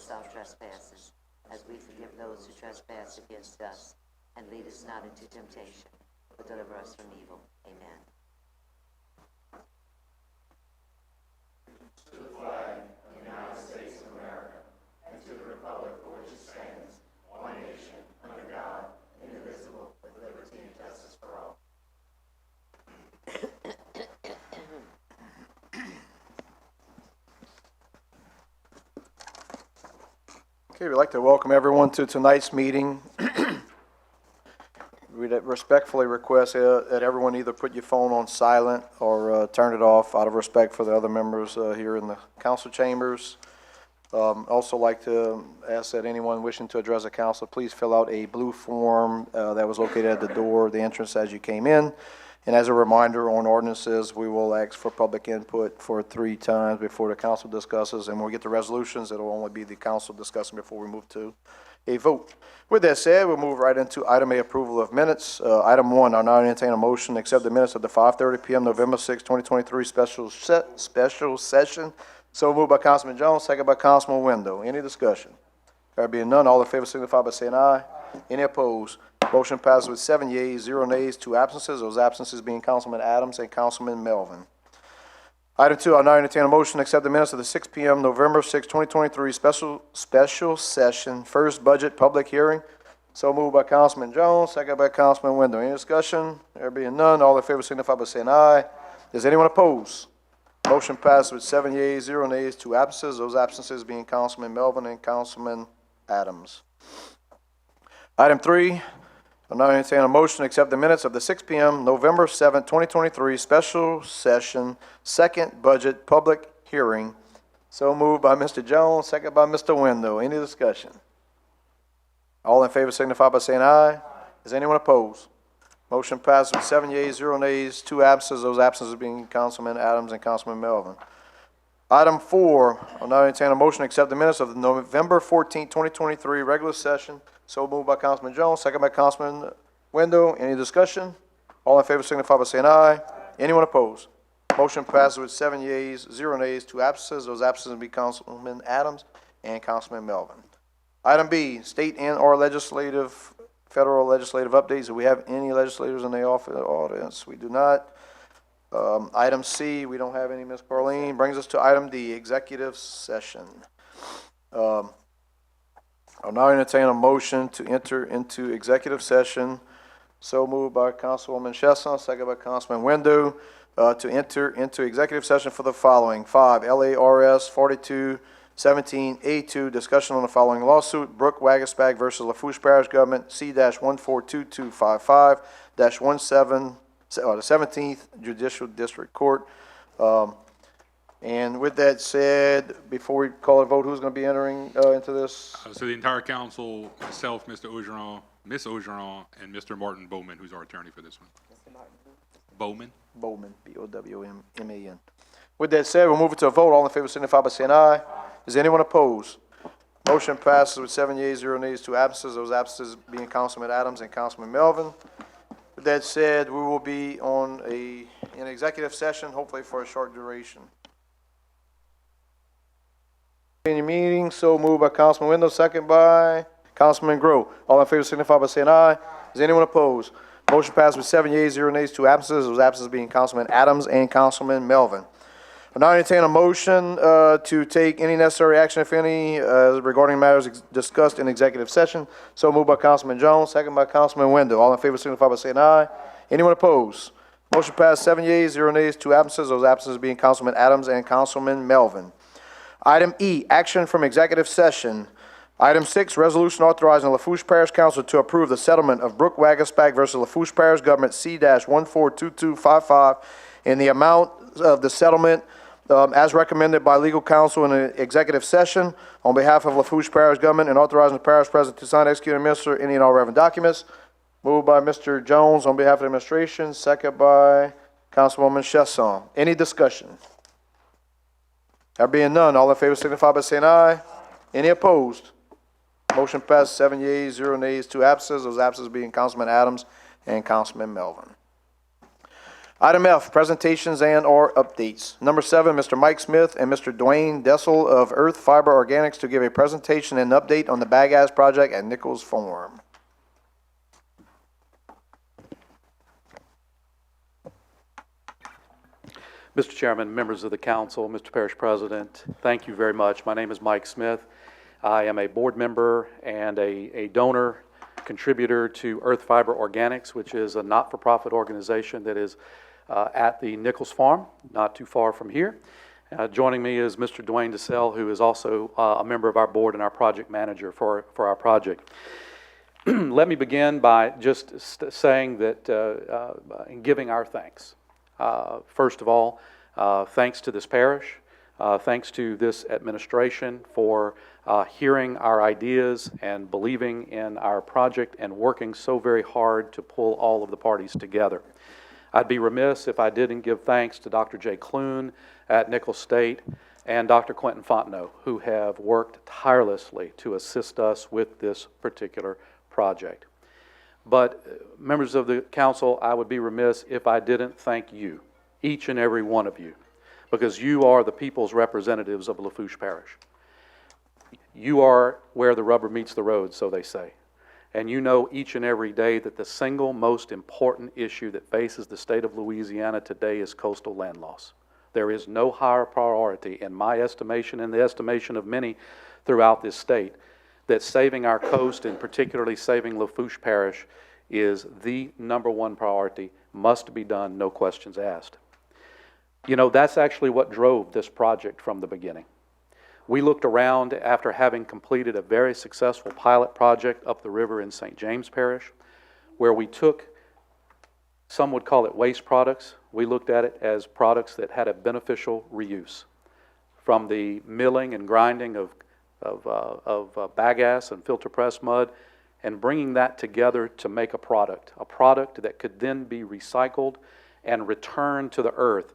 us our trespasses, as we forgive those who trespass against us. And lead us not into temptation, but deliver us from evil. Amen. To the flag of the United States of America, and to the republic for which it stands, one nation, under God, indivisible, with liberty and justice for all. Okay, we'd like to welcome everyone to tonight's meeting. We'd respectfully request that everyone either put your phone on silent or turn it off out of respect for the other members here in the council chambers. Also like to ask that anyone wishing to address the council, please fill out a blue form that was located at the door, the entrance as you came in. And as a reminder, on ordinances, we will ask for public input for 3 times before the council discusses. And when we get to resolutions, it'll only be the council discussing before we move to a vote. With that said, we'll move right into item A, approval of minutes. Item 1, I'll now entertain a motion to accept the minutes of the 5:30 p.m. November 6, 2023 special session. So moved by Councilman Jones, second by Councilman Wendell. Any discussion? There being none, all in favor signify by saying aye. Any opposed? Motion passes with 7 yeas, 0 nays, 2 absences. Those absences being Councilman Adams and Councilman Melvin. Item 2, I'll now entertain a motion to accept the minutes of the 6 p.m. November 6, 2023 special session, first budget public hearing. So moved by Councilman Jones, second by Councilman Wendell. Any discussion? There being none, all in favor signify by saying aye. Is anyone opposed? Motion passes with 7 yeas, 0 nays, 2 absences. Those absences being Councilman Melvin and Councilman Adams. Item 3, I'll now entertain a motion to accept the minutes of the 6 p.m. November 7, 2023 special session, second budget public hearing. So moved by Mr. Jones, second by Mr. Wendell. Any discussion? All in favor signify by saying aye. Is anyone opposed? Motion passes with 7 yeas, 0 nays, 2 absences. Those absences being Councilman Adams and Councilman Melvin. Item 4, I'll now entertain a motion to accept the minutes of the November 14, 2023 regular session. So moved by Councilman Jones, second by Councilman Wendell. Any discussion? All in favor signify by saying aye. Anyone opposed? Motion passes with 7 yeas, 0 nays, 2 absences. Those absences be Councilman Adams and Councilman Melvin. Item B, state and or federal legislative updates. Do we have any legislators in the audience? We do not. Item C, we don't have any. Ms. Carlene. Brings us to item D, executive session. I'll now entertain a motion to enter into executive session. So moved by Councilwoman Chesson, second by Councilman Wendell, to enter into executive session for the following. 5, LARS 4217A2, discussion on the following lawsuit, Brooke Wagaspag versus Lafourche Parish Government, C-142255-17, the 17th Judicial District Court. And with that said, before we call a vote, who's going to be entering into this? So the entire council, myself, Mr. Ogeron, Ms. Ogeron, and Mr. Martin Bowman, who's our attorney for this one. Mr. Martin. Bowman. Bowman, B-O-W-M-A-N. With that said, we'll move it to a vote. All in favor signify by saying aye. Is anyone opposed? Motion passes with 7 yeas, 0 nays, 2 absences. Those absences being Councilman Adams and Councilman Melvin. With that said, we will be on an executive session, hopefully for a short duration. In your meeting, so moved by Councilman Wendell, second by Councilman Grow. All in favor signify by saying aye. Is anyone opposed? Motion passed with 7 yeas, 0 nays, 2 absences. Those absences being Councilman Adams and Councilman Melvin. I now entertain a motion to take any necessary action, if any, regarding matters discussed in executive session. So moved by Councilman Jones, second by Councilman Wendell. All in favor signify by saying aye. Anyone opposed? Motion passed 7 yeas, 0 nays, 2 absences. Those absences being Councilman Adams and Councilman Melvin. Item E, action from executive session. Item 6, resolution authorizing the Lafourche Parish Council to approve the settlement of Brooke Wagaspag versus Lafourche Parish Government C-142255 in the amount of the settlement as recommended by legal counsel in an executive session on behalf of Lafourche Parish Government and authorizing the parish president to sign, execute, and administer any and all relevant documents. Moved by Mr. Jones on behalf of the administration, second by Councilwoman Chesson. Any discussion? There being none, all in favor signify by saying aye. Any opposed? Motion passed 7 yeas, 0 nays, 2 absences. Those absences being Councilman Adams and Councilman Melvin. Item F, presentations and/or updates. Number 7, Mr. Mike Smith and Mr. Dwayne Dessel of Earth Fiber Organics to give a presentation and update on the bagasse project at Nichols Farm. Mr. Chairman, members of the council, Mr. Parish President, thank you very much. My name is Mike Smith. I am a board member and a donor contributor to Earth Fiber Organics, which is a not-for-profit organization that is at the Nichols Farm, not too far from here. Joining me is Mr. Dwayne Dessel, who is also a member of our board and our project manager for our project. Let me begin by just saying that in giving our thanks. First of all, thanks to this parish, thanks to this administration for hearing our ideas and believing in our project and working so very hard to pull all of the parties together. I'd be remiss if I didn't give thanks to Dr. Jay Clune at Nichols State and Dr. Quentin Fontenot, who have worked tirelessly to assist us with this particular project. But members of the council, I would be remiss if I didn't thank you, each and every one of you, because you are the people's representatives of Lafourche Parish. You are where the rubber meets the road, so they say. And you know each and every day that the single most important issue that faces the state of Louisiana today is coastal land loss. There is no higher priority, in my estimation and the estimation of many throughout this state, that saving our coast and particularly saving Lafourche Parish is the #1 priority, must be done, no questions asked. You know, that's actually what drove this project from the beginning. We looked around after having completed a very successful pilot project up the river in St. James Parish, where we took, some would call it waste products. We looked at it as products that had a beneficial reuse. From the milling and grinding of bagasse and filter press mud, and bringing that together to make a product that could then be recycled and returned to the earth.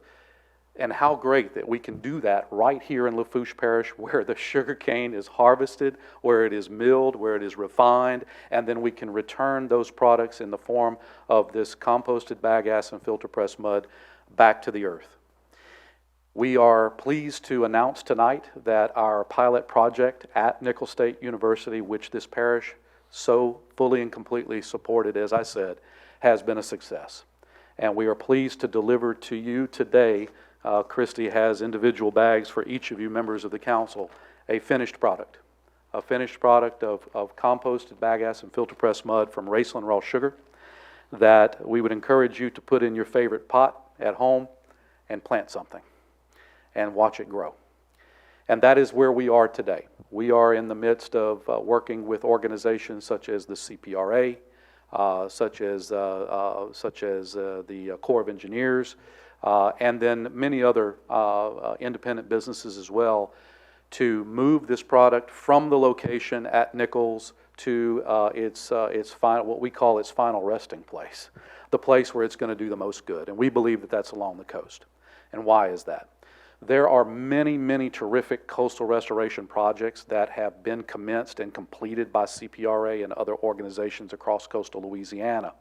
And how great that we can do that right here in Lafourche Parish, where the sugar cane is harvested, where it is milled, where it is refined, and then we can return those products in the form of this composted bagasse and filter press mud back to the earth. We are pleased to announce tonight that our pilot project at Nichols State University, which this parish so fully and completely supported, as I said, has been a success. And we are pleased to deliver to you today, Christy has individual bags for each of you members of the council, a finished product of composted bagasse and filter press mud from Raceland Raw Sugar that we would encourage you to put in your favorite pot at home and plant something and watch it grow. And that is where we are today. We are in the midst of working with organizations such as the CPRA, such as the Corps of Engineers, and then many other independent businesses as well, to move this product from the location at Nichols to its final, what we call its final resting place, the place where it's going to do the most good. And we believe that that's along the coast. And why is that? There are many, many terrific coastal restoration projects that have been commenced and completed by CPRA and other organizations across coastal Louisiana.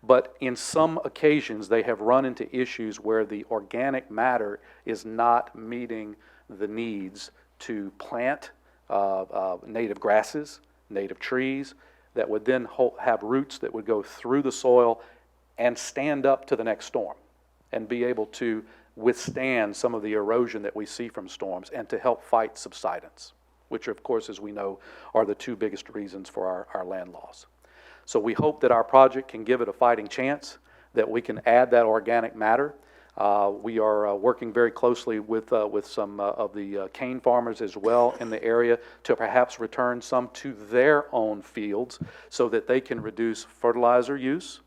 But in some occasions, they have run into issues where the organic matter is not meeting the needs to plant native grasses, native trees, that would then have roots that would go through the soil and stand up to the next storm and be able to withstand some of the erosion that we see from storms and to help fight subsidence, which of course, as we know, are the two biggest reasons for our land loss. So we hope that our project can give it a fighting chance, that we can add that organic matter. We are working very closely with some of the cane farmers as well in the area to perhaps return some to their own fields so that they can reduce fertilizer use,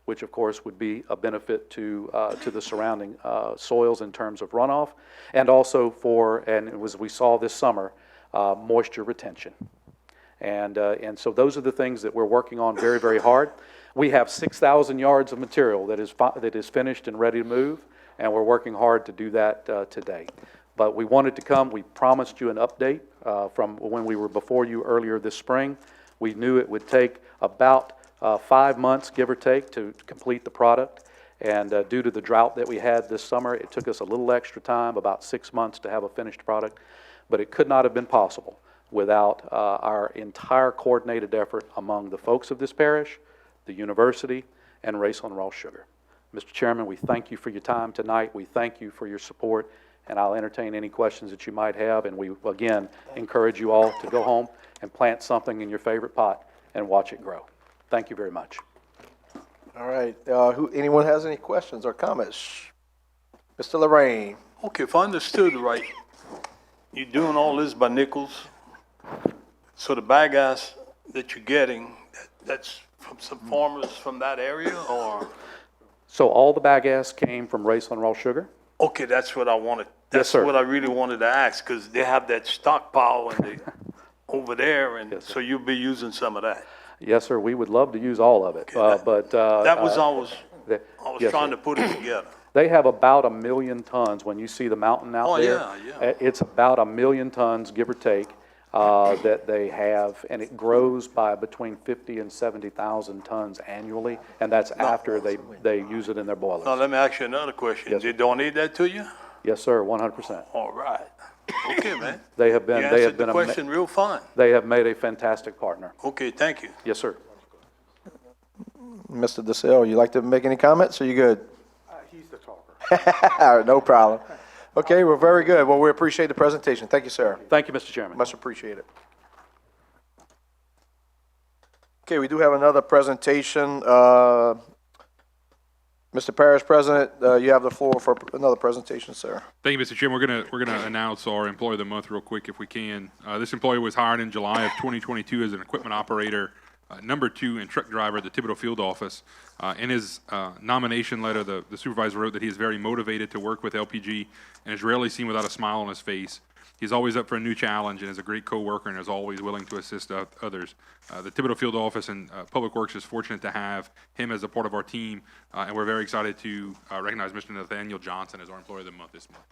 which of course would be a benefit to the surrounding soils in terms of runoff, and also for, and as we saw this summer, moisture retention. And so those are the things that we're working on very, very hard. We have 6,000 yards of material that is finished and ready to move, and we're working hard to do that today. But we wanted to come. We promised you an update from when we were before you earlier this spring. We knew it would take about 5 months, give or take, to complete the product. And due to the drought that we had this summer, it took us a little extra time, about 6 months, to have a finished product. But it could not have been possible without our entire coordinated effort among the folks of this parish, the university, and Race on Raw Sugar. Mr. Chairman, we thank you for your time tonight. We thank you for your support, and I'll entertain any questions that you might have. And we, again, encourage you all to go home and plant something in your favorite pot and watch it grow. Thank you very much. All right, anyone has any questions or comments? Mr. Lorraine? Okay, if I understood right, you're doing all this by nickels. So the bagasse that you're getting, that's from some farmers from that area, or? So all the bagasse came from Race on Raw Sugar? Okay, that's what I wanted. Yes, sir. That's what I really wanted to ask, because they have that stockpile over there, and Yes, sir. so you'll be using some of that. Yes, sir, we would love to use all of it, Okay, but. That was, I was yes, trying sir. to put it together. They have about 1 million tons. When you see the mountain out Oh, there, yeah. it's about 1 million tons, give or take, that they have, and it grows by between 50 and 70,000 tons annually, and that's after they use it in their Now, boilers. let me ask you another question. Yes, They donate that to you? Yes, sir, 100%. All right. Okay, man. They have been, You they have answered been, the question real fine. they have made a fantastic partner. Okay, thank you. Yes, sir. Mr. DeSalle, you like to make any comments, or you good? He's the talker. All right, no problem. Okay, well, very good. Well, we appreciate the presentation. Thank you, sir. Thank you, Mr. Chairman. Much appreciated. Okay, we do have another presentation. Mr. Parish President, you have the floor for another presentation, sir. Thank you, Mr. Chairman. We're gonna announce our Employee of the Month real quick if we can. This employee was hired in July of 2022 as an equipment operator, number 2 and truck driver at the Thibodeau Field Office. In his nomination letter, the supervisor wrote that he is very motivated to work with LPG and is rarely seen without a smile on his face. He's always up for a new challenge and is a great coworker and is always willing to assist others. The Thibodeau Field Office and Public Works is fortunate to have him as a part of our team, and we're very excited to recognize Mr. Nathaniel Johnson as our Employee of the Month this month.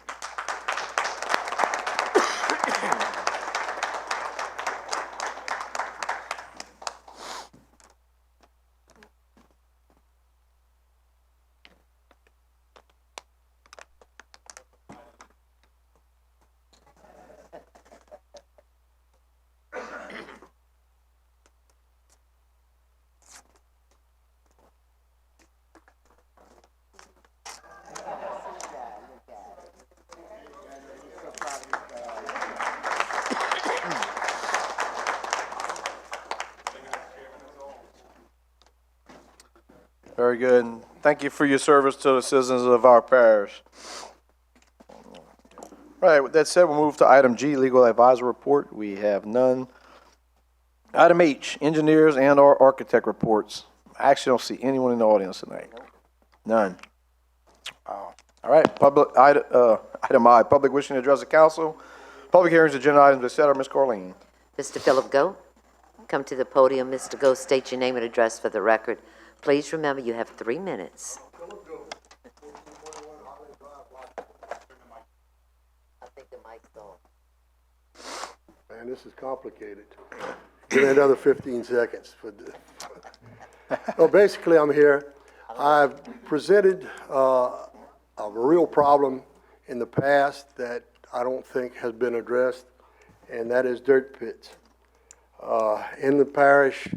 Very good, and thank you for your service to the citizens of our parish. All right, with that said, we'll move to item G, Legal Advisor Report. We have none. Item H, Engineers and/or Architect Reports. I actually don't see anyone in the audience tonight. None. All right, item I, Public wishing to address the council. Public hearings, agenda items, et cetera. Ms. Corleen. Mr. Philip Goh, come to the podium. Mr. Goh, state your name and address for the record. Please remember you have 3 minutes. I think the mic's on. Man, this is complicated. Give me another 15 seconds. Well, basically, I'm here. I've presented a real problem in the past that I don't think has been addressed, and that is dirt pits. In the parish,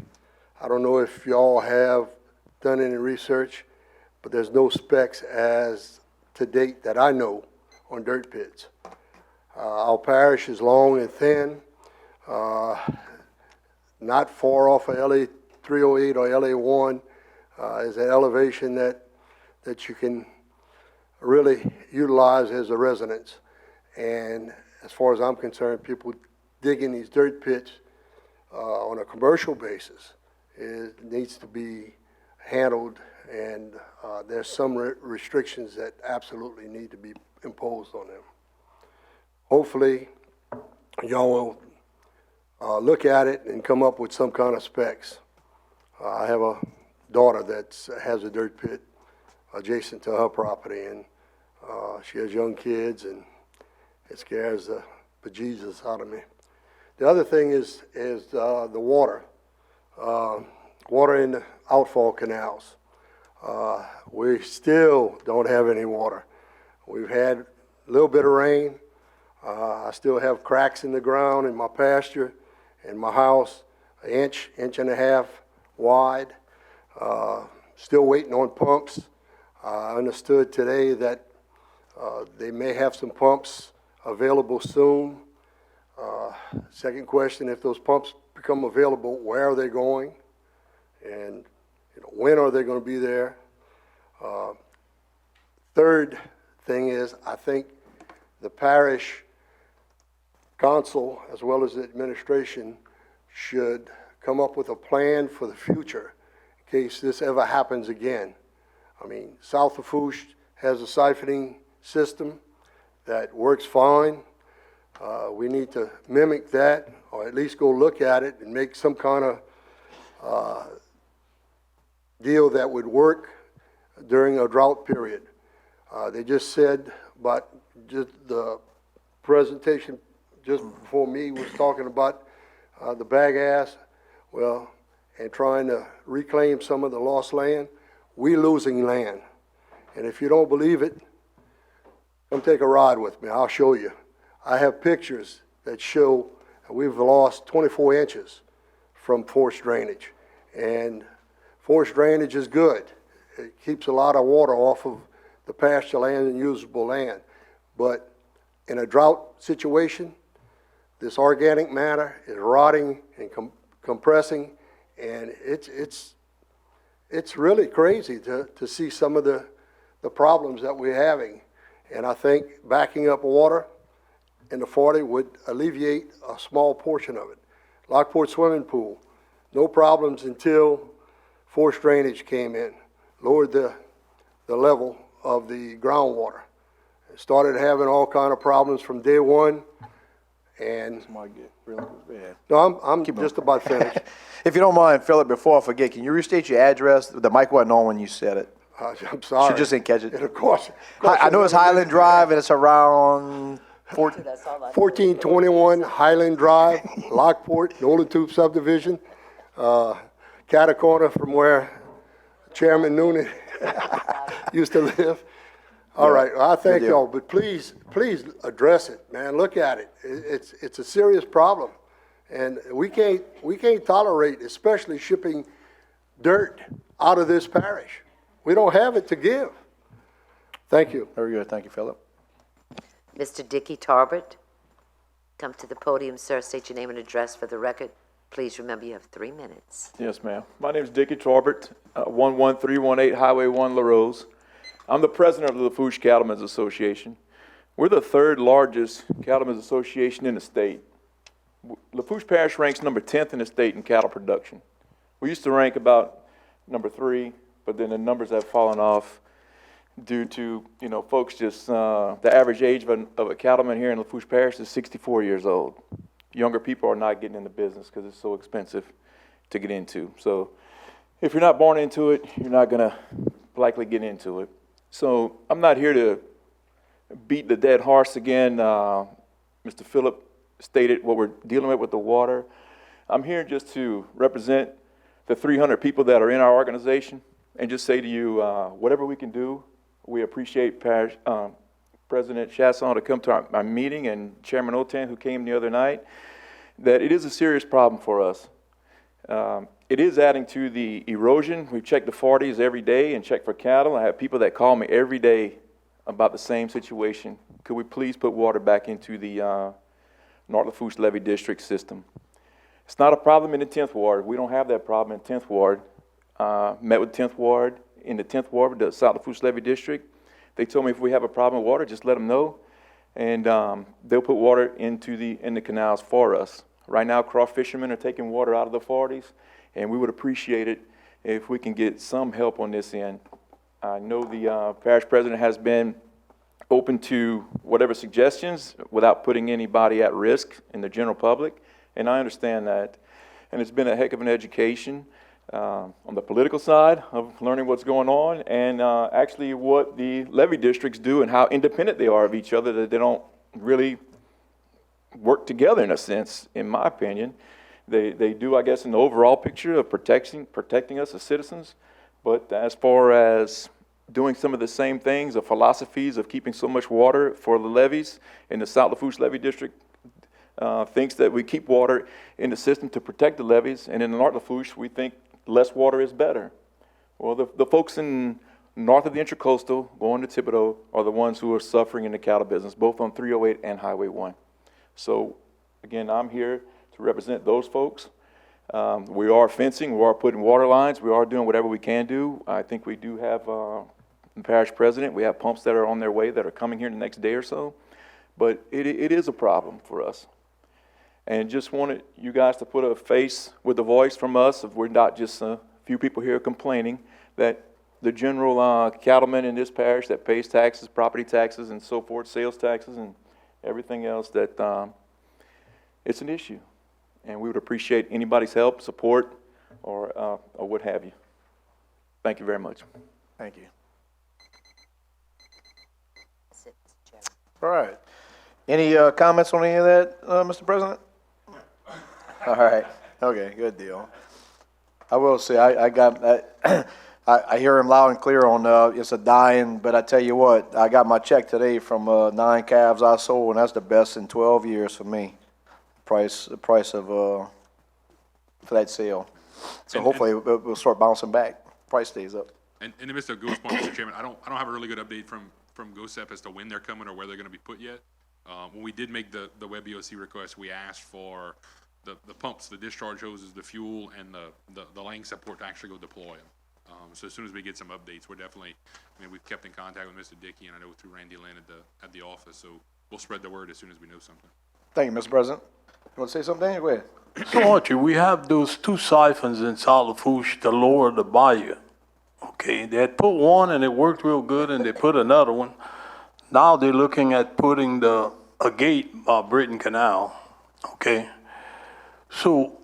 I don't know if y'all have done any research, but there's no specs as to date that I know on dirt pits. Our parish is long and thin, not far off of LA 308 or LA 1 is an elevation that you can really utilize as a residence. And as far as I'm concerned, people digging these dirt pits on a commercial basis, it needs to be handled, and there's some restrictions that absolutely need to be imposed on them. Hopefully, y'all will look at it and come up with some kind of specs. I have a daughter that has a dirt pit adjacent to her property, and she has young kids, and it scares the bejesus out of me. The other thing is the water. Water in the outfall canals. We still don't have any water. We've had a little bit of rain. I still have cracks in the ground in my pasture, in my house, an inch, inch and a half wide. Still waiting on pumps. I understood today that they may have some pumps available soon. Second question, if those pumps become available, where are they going? And when are they going to be there? Third thing is, I think the parish council, as well as the administration, should come up with a plan for the future in case this ever happens again. I mean, South Lafourche has a siphoning system that works fine. We need to mimic that, or at least go look at it and make some kind of deal that would work during a drought period. They just said, but just the presentation just before me was talking about the bagasse, well, and trying to reclaim some of the lost land. We're losing land. And if you don't believe it, come take a ride with me. I'll show you. I have pictures that show we've lost 24 inches from forced drainage. And forced drainage is good. It keeps a lot of water off of the pasture land and usable land. But in a drought situation, this organic matter is rotting and compressing, and it's really crazy to see some of the problems that we're having. And I think backing up water in the 40 would alleviate a small portion of it. Lockport swimming pool, no problems until forced drainage came in, lowered the level of the groundwater. It started having all kind of problems from day one. And no, I'm just about finished. If you don't mind, Philip, before I forget, can you restate your address? The mic wasn't on when you said it. I'm sorry. She just didn't catch it. And of course I know it's Highland Drive, and it's around 1421 Highland Drive, Lockport, Nolan Tube subdivision, cat corner from where Chairman Noonan used to live. All right, well, I thank y'all, but please address it, man. Look at it. It's a serious problem, and we can't tolerate, especially shipping dirt out of this parish. We don't have it to give. Thank you. Very good. Thank you, Philip. Mr. Dickey Tarbert, come to the podium, sir. State your name and address for the record. Please remember you have 3 minutes. Yes, ma'am. My name is Dickie Tarbert, 11318 Highway 1, LaRose. I'm the president of the Lafourche Cattlemen's Association. We're the third largest cattlemen's association in the state. Lafourche Parish ranks number 10th in the state in cattle production. We used to rank about number 3, but then the numbers have fallen off due to, folks just, the average age of a cattleman here in Lafourche Parish is 64 years old. Younger people are not getting in the business because it's so expensive to get into. So if you're not born into it, you're not going to likely get into it. So I'm not here to beat the dead horse again. Mr. Phillip stated what we're dealing with the water. I'm here just to represent the 300 people that are in our organization and just say to you, whatever we can do, we appreciate President Chasson to come to our meeting and Chairman Otan, who came the other night, that it is a serious problem for us. It is adding to the erosion. We check the 40s every day and check for cattle. I have people that call me every day about the same situation. Could we please put water back into the North Lafourche Levee District system? It's not a problem in the 10th Ward. We don't have that problem in 10th Ward. Met with 10th Ward. In the 10th Ward, the South Lafourche Levee District, they told me if we have a problem with water, just let them know, and they'll put water in the canals for us. Right now, craw fishermen are taking water out of the 40s, and we would appreciate it if we can get some help on this end. I know the parish president has been open to whatever suggestions without putting anybody at risk in the general public, and I understand that. And it's been a heck of an education on the political side of learning what's going on, and actually what the levee districts do and how independent they are of each other, that they don't really work together in a sense, in my opinion. They do, I guess, in the overall picture of protecting us as citizens, But as far as doing some of the same things, the philosophies of keeping so much water for the levees in the South Lafourche Levee District, thinks that we keep water in the system to protect the levees, and in the North Lafourche, we think less water is better. Well, the folks in north of the Intracoastal, going to Thibodaux, are the ones who are suffering in the cattle business, both on 308 and Highway 1. So, again, I'm here to represent those folks. We are fencing, we are putting water lines, we are doing whatever we can do. I think we do have the parish president, we have pumps that are on their way that are coming here in the next day or so. But it is a problem for us. And just wanted you guys to put a face with the voice from us, if we're not just a few people here complaining, that the general cattleman in this parish that pays taxes, property taxes and so forth, sales taxes and everything else, that it's an issue. And we would appreciate anybody's help, support, or what have you. Thank you very much. Thank you. That's it, Mr. Chairman. All right. Any comments on any of that, Mr. President? All right. Okay, good deal. I will say, I hear him loud and clear on it's a dying, but I tell you what, I got my check today from 9 calves I sold, and that's the best in 12 years for me. The price of for that sale. So hopefully we'll start bouncing back. Price stays up. And to Mr. Gold's point, Mr. Chairman, I don't have a really good update from GOSEP as to when they're coming or where they're going to be put yet. When we did make the web EOC request, we asked for the pumps, the discharge hoses, the fuel, and the laying support to actually go deploy them. So as soon as we get some updates, we're definitely, we've kept in contact with Mr. Dickey, and I know through Randy Lynn at the office, so we'll spread the word as soon as we know something. Thank you, Mr. President. You want to say something? Go ahead. So Archie, we have those 2 siphons in South Lafourche to lower the bayou. Okay, they had put one and it worked real good, and they put another one. Now they're looking at putting a gate by Britain Canal. Okay, so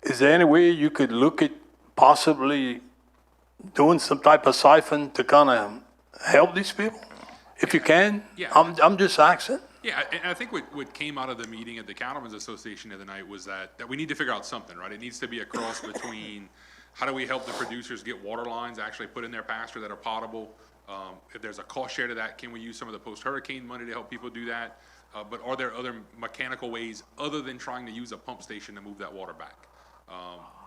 is there any way you could look at possibly doing some type of siphon to kind of help these people? If you can, Yeah. I'm just asking. Yeah, and I think what came out of the meeting at the Cattlemen's Association the other night was that we need to figure out something, right? It needs to be a cross between how do we help the producers get water lines actually put in their pasture that are potable. If there's a cost share to that, can we use some of the post-hurricane money to help people do that? But are there other mechanical ways other than trying to use a pump station to move that water back?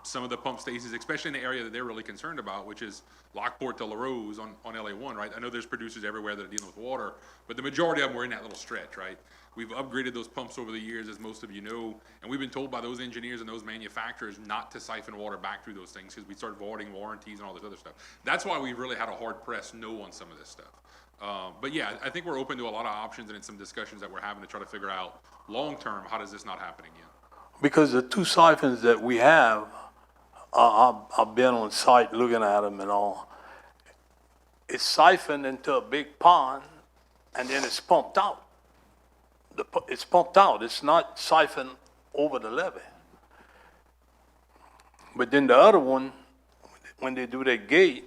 Some of the pump stations, especially in the area that they're really concerned about, which is Lockport to LaRose on LA1, right? I know there's producers everywhere that are dealing with water, but the majority of them were in that little stretch, right? We've upgraded those pumps over the years, as most of you know, and we've been told by those engineers and those manufacturers not to siphon water back through those things because we started voiding warranties and all this other stuff. That's why we really had a hard press no on some of this stuff. But yeah, I think we're open to a lot of options and in some discussions that we're having to try to figure out long-term, how does this not happen again? Because the 2 siphons that we have, I've been on site looking at them and all. It's siphoned into a big pond, and then it's pumped out. It's pumped out. It's not siphoned over the levee. But then the other one, when they do that gate,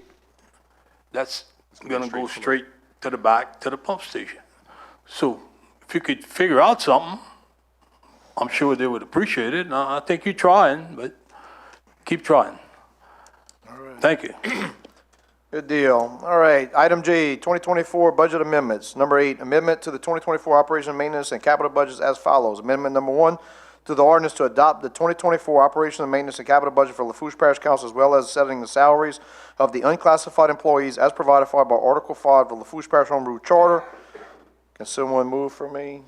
that's gonna go straight to the back to the pump station. So if you could figure out something, I'm sure they would appreciate it. And I think you're trying, but keep trying. All right. Thank you. Good deal. All right, item G, 2024 budget amendments. Number 8, amendment to the 2024 operation, maintenance, and capital budgets as follows. Amendment number 1, to the ordinance to adopt the 2024 operation, maintenance, and capital budget for Lafourche Parish Council, as well as setting the salaries of the unclassified employees as provided for by Article 5 of the Lafourche Parish Home Rule Charter. Can someone move for me?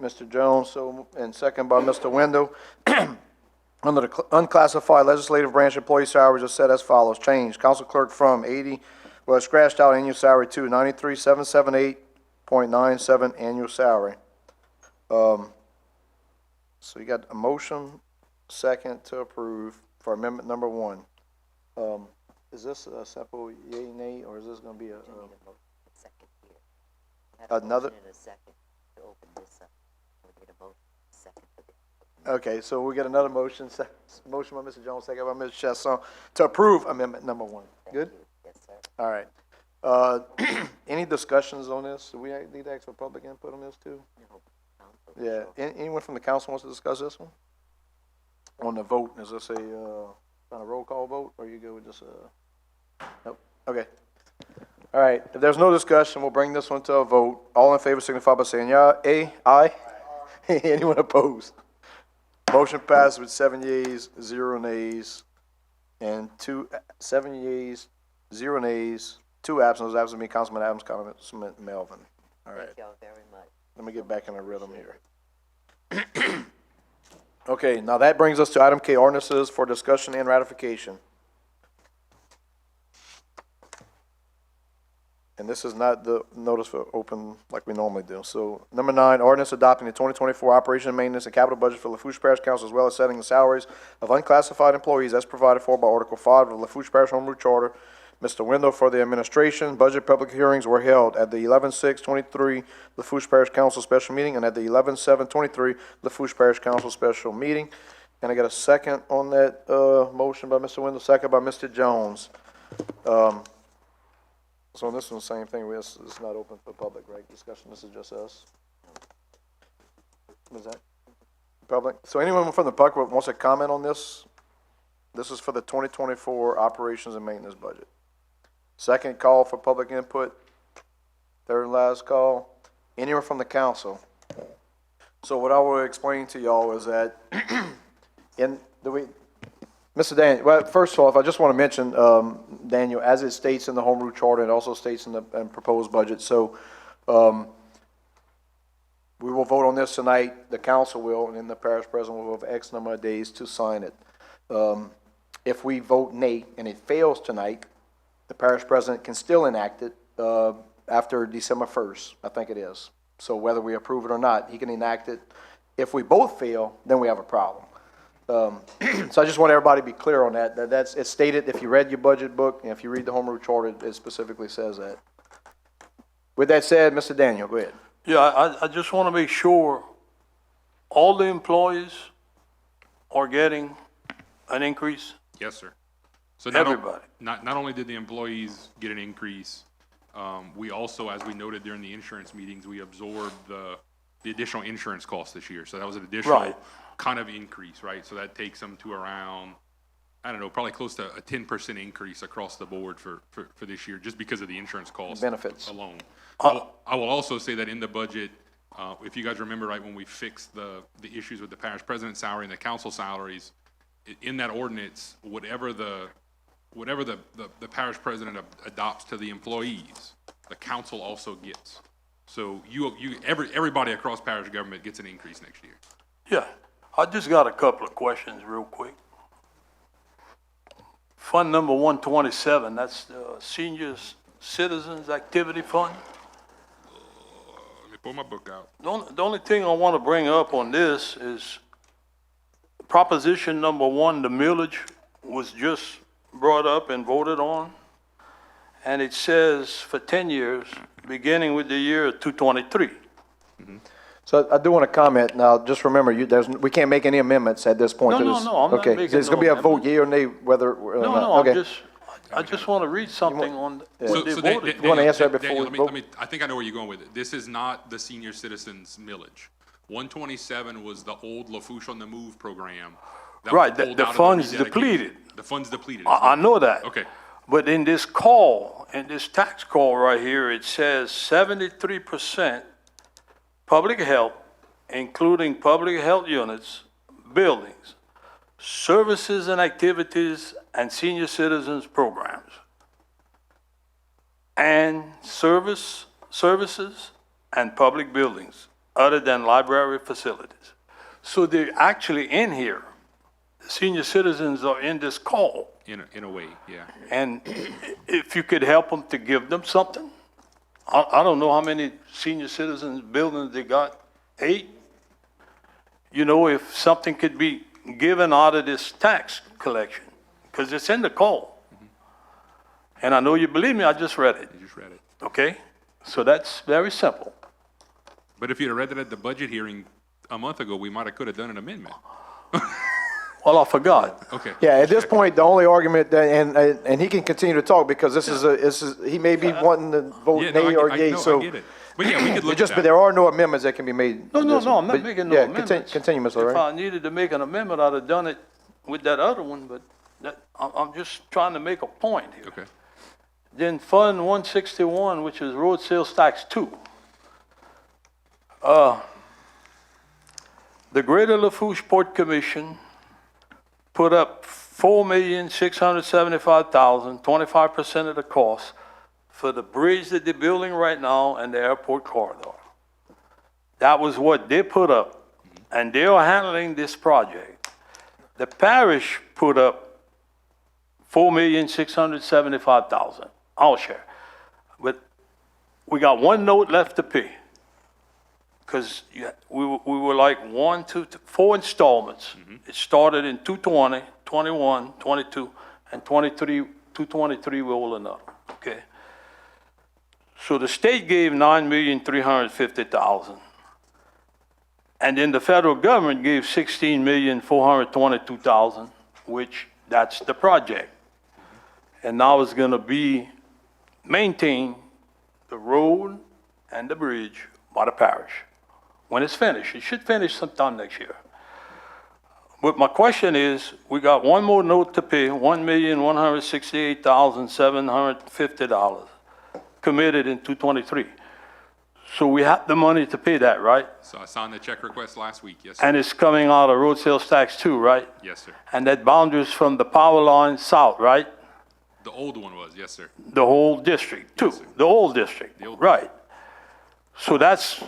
Mr. Jones, so, and second by Mr. Wendell. Under the unclassified legislative branch employee salaries are set as follows. Change, council clerk from 80, well, scratched out annual salary to 93,778.97 annual salary. So you got a motion, second to approve for amendment number 1. Is this a simple yea, nay, or is this gonna be Second here. Have a another? motion and a second to open this up. We need a motion, second for this. Okay, so we get another motion, motion by Mr. Jones, second by Mr. Chasson, to approve amendment number 1. Good? Yes, sir. All right. Any discussions on this? Do we need to ask for public input on this too? No, council. Yeah, anyone from the council wants to discuss this one? On the vote, is this a, kind of roll call vote, or you go with just Nope, okay. All right, if there's no discussion, we'll bring this one to a vote. All in favor signify by saying aye. Anyone opposed? Motion passes with 7 yeas, 0 nays, and 7 yeas, 0 nays, 2 absent. Those absent being Councilman Adams, Councilman Melvin. All right, Thank y'all very much. let me get back in a rhythm here. Okay, now that brings us to item K, ordinances for discussion and ratification. And this is not the notice for open like we normally do. So, number 9, ordinance adopting the 2024 operation and maintenance and capital budget for Lafourche Parish Council, as well as setting the salaries of unclassified employees as provided for by Article 5 of the Lafourche Parish Home Rule Charter. Mr. Wendell for the administration. Budget public hearings were held at the 11/6/23 Lafourche Parish Council special meeting and at the 11/7/23 Lafourche Parish Council special meeting. Can I get a second on that motion by Mr. Wendell, second by Mr. Jones? So this one, same thing, it's not open for public, right, discussion, this is just us? Is that public? So anyone from the public wants to comment on this? This is for the 2024 operations and maintenance budget. Second call for public input, third and last call. Anyone from the council? So what I will explain to y'all is that Mr. Daniel, well, first of all, I just want to mention, Daniel, as it states in the Home Rule Charter, it also states in the proposed budget. So we will vote on this tonight, the council will, and then the parish president will have X number of days to sign it. If we vote nay and it fails tonight, the parish president can still enact it after December 1st, I think it is. So whether we approve it or not, he can enact it. If we both fail, then we have a problem. So I just want everybody to be clear on that. It's stated, if you read your budget book, and if you read the Home Rule Charter, it specifically says that. With that said, Mr. Daniel, go ahead. Yeah, I just want to make sure all the employees are getting an increase. Yes, sir. So Everybody. Not only did the employees get an increase, we also, as we noted during the insurance meetings, we absorbed the additional insurance costs this year. So that was an additional Right. kind of increase, right? So that takes them to around, I don't know, probably close to a 10% increase across the board for this year, just because of the insurance costs Benefits. alone. I will also say that in the budget, if you guys remember, right, when we fixed the issues with the parish president's salary and the council salaries, in that ordinance, whatever the parish president adopts to the employees, the council also gets. So everybody across parish government gets an increase next year. Yeah, I just got a couple of questions real quick. Fund number 127, that's the Senior Citizens Activity Fund. Let me pull my book out. The only thing I want to bring up on this is proposition number 1, the millage was just brought up and voted on. And it says for 10 years, beginning with the year 223. So I do want to comment. Now, just remember, we can't make any amendments at this point. No, I'm not Okay, making so it's going to be no a vote, amendment. yea or nay, whether or not. No, Okay. I just want to read something on what they Dan- voted. You wanna answer that Daniel, before we vote? I think I know where you're going with it. This is not the senior citizens millage. 127 was the old Lafourche on the Move program. that was Right, pulled the out of funds rededication. depleted. The funds depleted. I know that. Okay. But in this call, in this tax call right here, it says 73% public health, including public health units, buildings, services and activities, and senior citizens programs. And services and public buildings other than library facilities. So they're actually in here. The senior citizens are in this call. In a way, yeah. And if you could help them to give them something, I don't know how many senior citizens buildings they got, 8. You know, if something could be given out of this tax collection, because it's in the call. And I know you believe me, I just read it, You just read it. okay? So that's very simple. But if you'd have read it at the budget hearing a month ago, we might have could have done an amendment. Well, I forgot. Okay. Yeah, at this point, the only argument, and he can continue to talk because this is he may be wanting to vote Yeah, no, nay or yea, no, so. I get it. But yeah, we could look at But that. there are no amendments that can be made. No, I'm not But, making no yeah, amendments. Continue, Mr. If Lorraine. I needed to make an amendment, I'd have done it with that other one, but I'm just trying to make a point here. Okay. Then Fund 161, which is road sales tax 2. The Greater Lafourche Port Commission put up $4,675,000, 25% of the cost for the bridge that they're building right now and the airport corridor. That was what they put up, and they are handling this project. The parish put up $4,675,000, our share. But we got one note left to pay, because we were like 1, 2, 4 installments. It started in 220, 21, 22, and 23, 223 rolling up, okay? So the state gave $9,350,000. And then the federal government gave $16,422,000, which that's the project. And now it's gonna be maintain the road and the bridge by the parish. When it's finished, it should finish sometime next year. But my question is, we got one more note to pay, $1,168,750 committed in 223. So we have the money to pay that, right? So I signed the check request last week, yes, sir. And it's coming out of road sales tax too, right? Yes, sir. And that boundaries from the power line south, right? The old one was, yes, sir. The whole district too, Yes, sir. the old district, The old right? So that's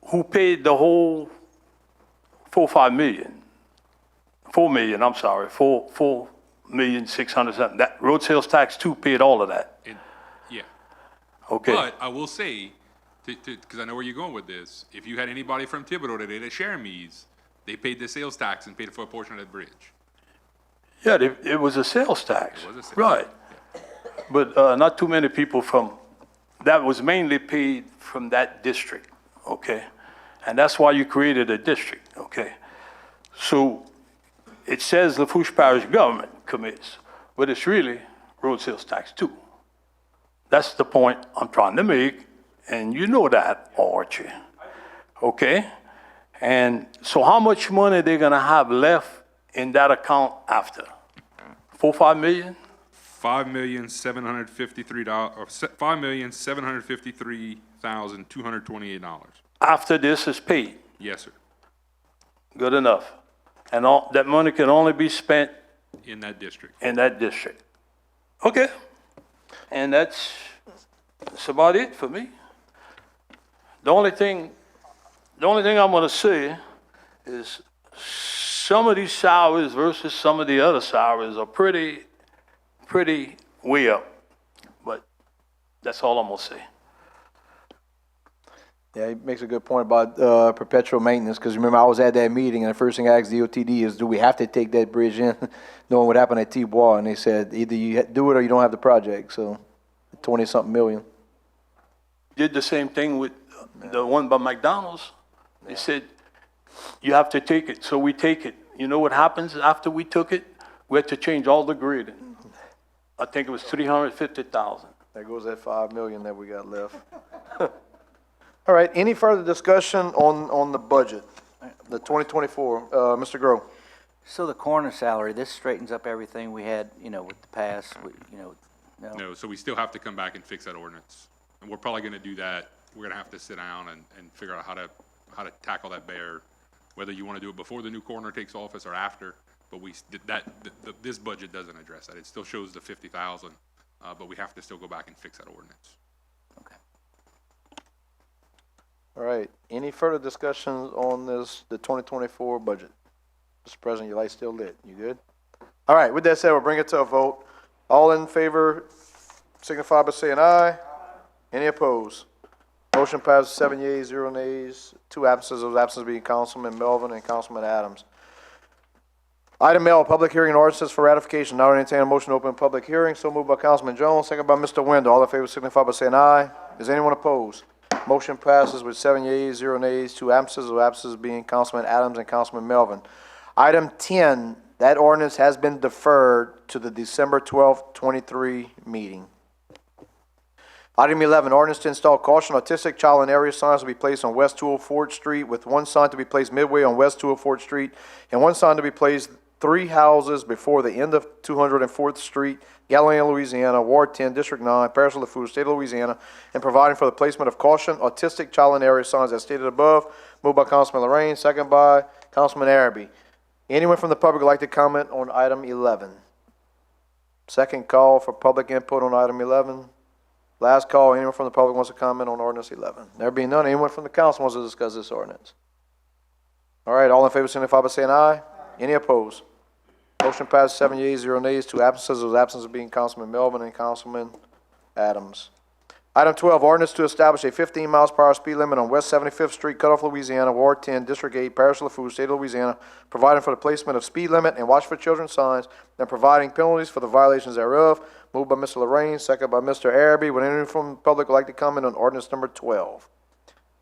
who paid the whole 4 million, I'm sorry, 4,600,000. That road sales tax too paid all of that, And, yeah. okay? But I will say, because I know where you're going with this, if you had anybody from Thibodeau that did a Sharamees, they paid the sales tax and paid for a portion of that bridge. Yeah, it was a sales tax, It was a sales right? But not too many people from, that was mainly paid from that district, okay? And that's why you created a district, okay? So it says Lafourche Parish government commits, but it's really road sales tax too. That's the point I'm trying to make, and you know that, Archie, okay? And so how much money they gonna have left in that account after? 4, 5 million? $5,753,228. After this is paid, Yes, sir. good enough. And all, that money can only be spent In that district. in that district. Okay, and that's about it for me. The only thing I'm gonna say is some of these salaries versus some of the other salaries are pretty way up. But that's all I'm gonna say. Yeah, he makes a good point about perpetual maintenance, because remember, I was at that meeting, and the first thing I asked DOTD is, do we have to take that bridge in, knowing what happened at T-Bois? And they said, either you do it or you don't have the project, so 20-something million. Did the same thing with the one by McDonald's. They said, you have to take it, so we take it. You know what happens after we took it? We had to change all the grading. I think it was 350,000. There goes that 5 million that we got left. All right, any further discussion on the budget, the 2024? Mr. Groh? So the coroner salary, this straightens up everything we had, with the past, no? No, so we still have to come back and fix that ordinance. And we're probably gonna do that. We're gonna have to sit down and figure out how to tackle that bear, whether you wanna do it before the new coroner takes office or after. But this budget doesn't address that. It still shows the 50,000, but we have to still go back and fix that ordinance. Okay. All right, any further discussions on the 2024 budget? Mr. President, your light's still lit. You good? All right, with that said, we'll bring it to a vote. All in favor signify by saying aye. Any opposed? Motion passes 7 yeas, 0 nays, 2 absences. Those absences being Councilman Melvin and Councilman Adams. Item L, public hearing and ordinances for ratification. Now entertain a motion to open public hearing. So moved by Councilman Jones, second by Mr. Wendell. All in favor signify by saying aye. Is anyone opposed? Motion passes with 7 yeas, 0 nays, 2 absences. Those absences being Councilman Adams and Councilman Melvin. Item 10, that ordinance has been deferred to the December 12th, 23 meeting. Item 11, ordinance to install caution autistic child in area signs to be placed on West 204th Street, with one sign to be placed midway on West 204th Street and one sign to be placed 3 houses before the end of 204th Street, Galileo, Louisiana, Ward 10, District 9, Parish of Lafourche, State of Louisiana, and providing for the placement of caution autistic child in area signs as stated above. Moved by Councilman Lorraine, second by Councilman Araby. Anyone from the public would like to comment on item 11? Second call for public input on item 11. Last call, anyone from the public wants to comment on ordinance 11? There being none, anyone from the council wants to discuss this ordinance? All right, all in favor signify by saying aye. Any opposed? Motion passes 7 yeas, 0 nays, 2 absences. Those absences being Councilman Melvin and Councilman Adams. Item 12, ordinance to establish a 15 miles per hour speed limit on West 75th Street, Cutoff, Louisiana, Ward 10, District 8, Parish of Lafourche, State of Louisiana, providing for the placement of speed limit and watch for children signs and providing penalties for the violations thereof. Moved by Mr. Lorraine, second by Mr. Araby. Would anyone from the public would like to comment on ordinance number 12?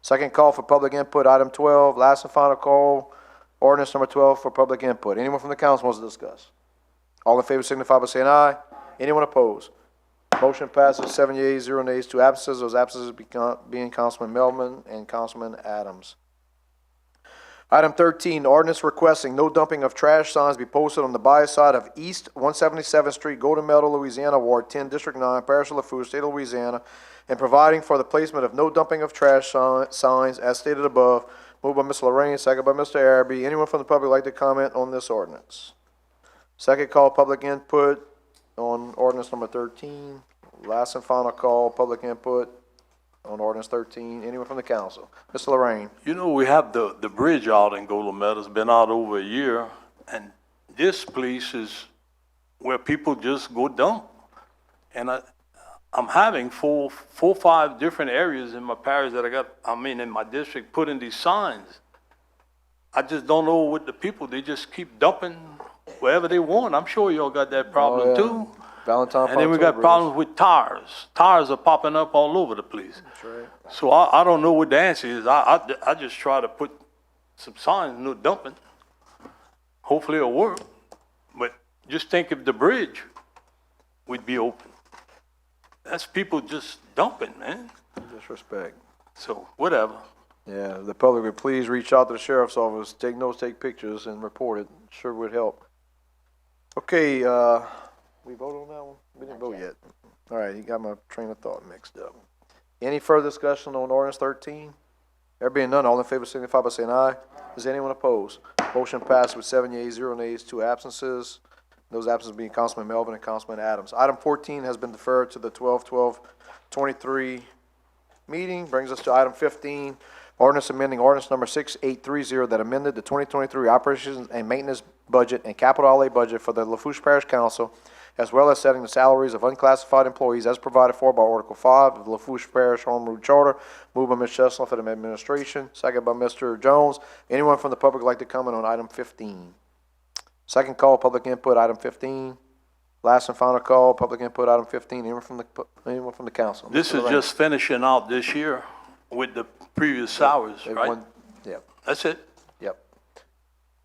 Second call for public input, item 12. Last and final call, ordinance number 12 for public input. Anyone from the council wants to discuss? All in favor signify by saying aye. Anyone opposed? Motion passes 7 yeas, 0 nays, 2 absences. Those absences being Councilman Melvin and Councilman Adams. Item 13, ordinance requesting no dumping of trash signs be posted on the bias side of East 177th Street, Golden Meadow, Louisiana, Ward 10, District 9, Parish of Lafourche, State of Louisiana, and providing for the placement of no dumping of trash signs as stated above. Moved by Ms. Lorraine, second by Mr. Araby. Anyone from the public like to comment on this ordinance? Second call, public input on ordinance number 13. Last and final call, public input on ordinance 13. Anyone from the council? Mr. Lorraine. You know, we have the bridge out in Golden Meadow. It's been out over a year, and this place is where people just go dump. And I'm having four, 5 different areas in my parish that in my district, putting these signs. I just don't know what the people, they just keep dumping wherever they want. I'm sure y'all got that problem too. Valentine. And then we got problems with tires. Tires are popping up all over the place. That's right. So I don't know what the answer is. I just try to put some signs, no dumping. Hopefully it'll work. But just think if the bridge would be open. That's people just dumping, man. Disrespect. So, whatever. Yeah, the public would please reach out to the sheriff's office, take notes, take pictures, and report it. Sure would help. Okay, we voted on that one? We didn't vote yet. All right, you got my train of thought mixed up. Any further discussion on ordinance 13? There being none, all in favor signify by saying aye. Is anyone opposed? Motion passed with 7 yeas, 0 nays, 2 absences. Those absences being Councilman Melvin and Councilman Adams. Item 14 has been deferred to the 12/12/23 meeting. Brings us to item 15, ordinance amending ordinance number 6830 that amended the 2023 operations and maintenance budget and capital outlay budget for the Lafourche Parish Council, as well as setting the salaries of unclassified employees as provided for by Article 5 of the Lafourche Parish Home Rule Charter. Moved by Ms. Chestnut for the administration, second by Mr. Jones. Anyone from the public like to comment on item 15? Second call, public input, item 15. Last and final call, public input, item 15. Anyone from the council? This is just finishing out this year with the previous salaries, right? Yep. That's it. Yep.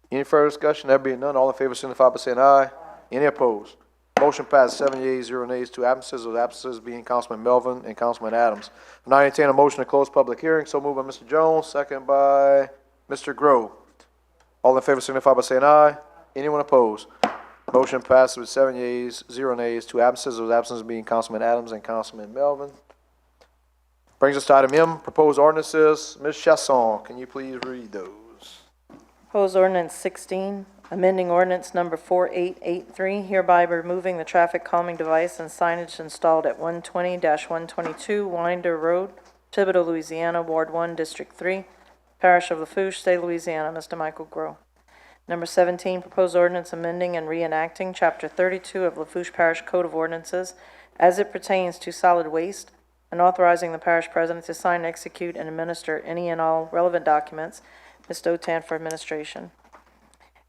Any further discussion? There being none, all in favor signify by saying aye. Any opposed? Motion passed 7 yeas, 0 nays, 2 absences. Those absences being Councilman Melvin and Councilman Adams. Now I entertain a motion to close public hearing. So moved by Mr. Jones, second by Mr. Grove. All in favor signify by saying aye. Anyone opposed? Motion passes with 7 yeas, 0 nays, 2 absences. Those absences being Councilman Adams and Councilman Melvin. Brings us to item M, proposed ordinances. Ms. Chasson, can you please read those? Proposed ordinance 16, amending ordinance number 4883, hereby removing the traffic calming device and signage installed at 120-122 Winder Road, Thibodaux, Louisiana, Ward 1, District 3, Parish of Lafourche, State of Louisiana. Mr. Michael Groh. Number 17, proposed ordinance amending and reenacting Chapter 32 of Lafourche Parish Code of Ordinances as it pertains to solid waste, and authorizing the parish president to sign, execute, and administer any and all relevant documents. Ms. Dotan for administration.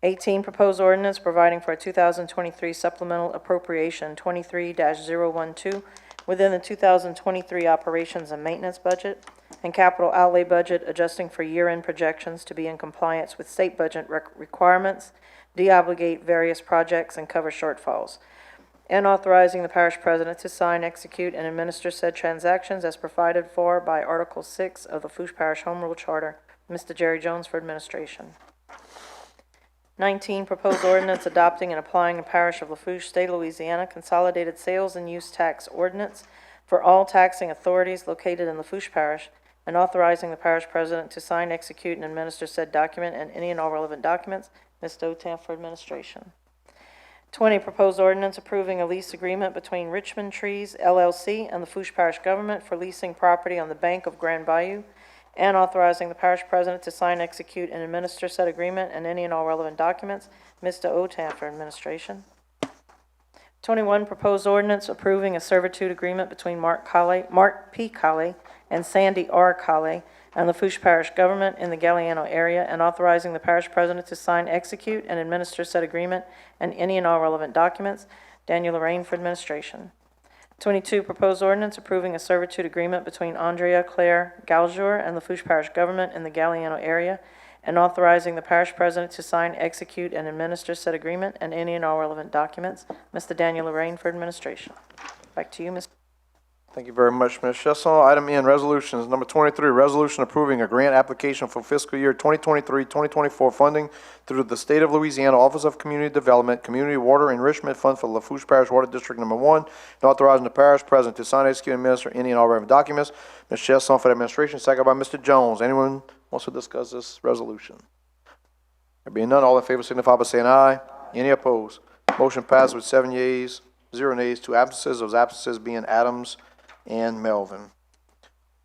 18, proposed ordinance providing for a 2023 supplemental appropriation 23-012 within the 2023 operations and maintenance budget and capital outlay budget, adjusting for year-end projections to be in compliance with state budget requirements, deobligate various projects, and cover shortfalls, and authorizing the parish president to sign, execute, and administer said transactions as provided for by Article 6 of the Lafourche Parish Home Rule Charter. Mr. Jerry Jones for administration. 19, proposed ordinance adopting and applying a Parish of Lafourche, State of Louisiana, consolidated sales and use tax ordinance for all taxing authorities located in Lafourche Parish, and authorizing the parish president to sign, execute, and administer said document and any and all relevant documents. Ms. Dotan for administration. 20, proposed ordinance approving a lease agreement between Richmond Trees LLC and the Lafourche Parish Government for leasing property on the bank of Grand Bayou, and authorizing the parish president to sign, execute, and administer said agreement and any and all relevant documents. Mr. Otan for administration. 21, proposed ordinance approving a servitude agreement between Mark P. Colley and Sandy R. Colley and the Lafourche Parish Government in the Galliano area, and authorizing the parish president to sign, execute, and administer said agreement and any and all relevant documents. Daniel Lorraine for administration. 22, proposed ordinance approving a servitude agreement between Andrea Claire Galjour and the Lafourche Parish Government in the Galliano area, and authorizing the parish president to sign, execute, and administer said agreement and any and all relevant documents. Mr. Daniel Lorraine for administration. Back to you, Ms. Thank you very much, Ms. Chesson. Item N, resolutions. Number 23, resolution approving a grant application for fiscal year 2023-2024 funding through the State of Louisiana Office of Community Development, Community Water Enrichment Fund for Lafourche Parish Water District Number 1, and authorizing the parish president to sign, execute, and administer any and all relevant documents. Ms. Chesson for the administration, second by Mr. Jones. Anyone wants to discuss this resolution? There being none, all in favor signify by saying aye. Any opposed? Motion passed with 7 yeas, 0 nays, 2 absences. Those absences being Adams and Melvin.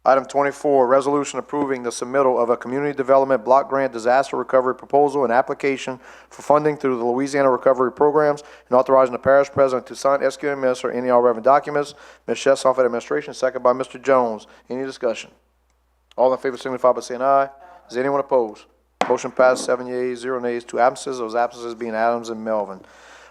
Item 24, resolution approving the submittal of a community development block grant disaster recovery proposal and application for funding through the Louisiana Recovery Programs, and authorizing the parish president to sign, execute, and administer any all relevant documents. Ms. Chesson for the administration, second by Mr. Jones. Any discussion? All in favor signify by saying aye. Is anyone opposed? Motion passed, 7 yeas, 0 nays, 2 absences. Those absences being Adams and Melvin.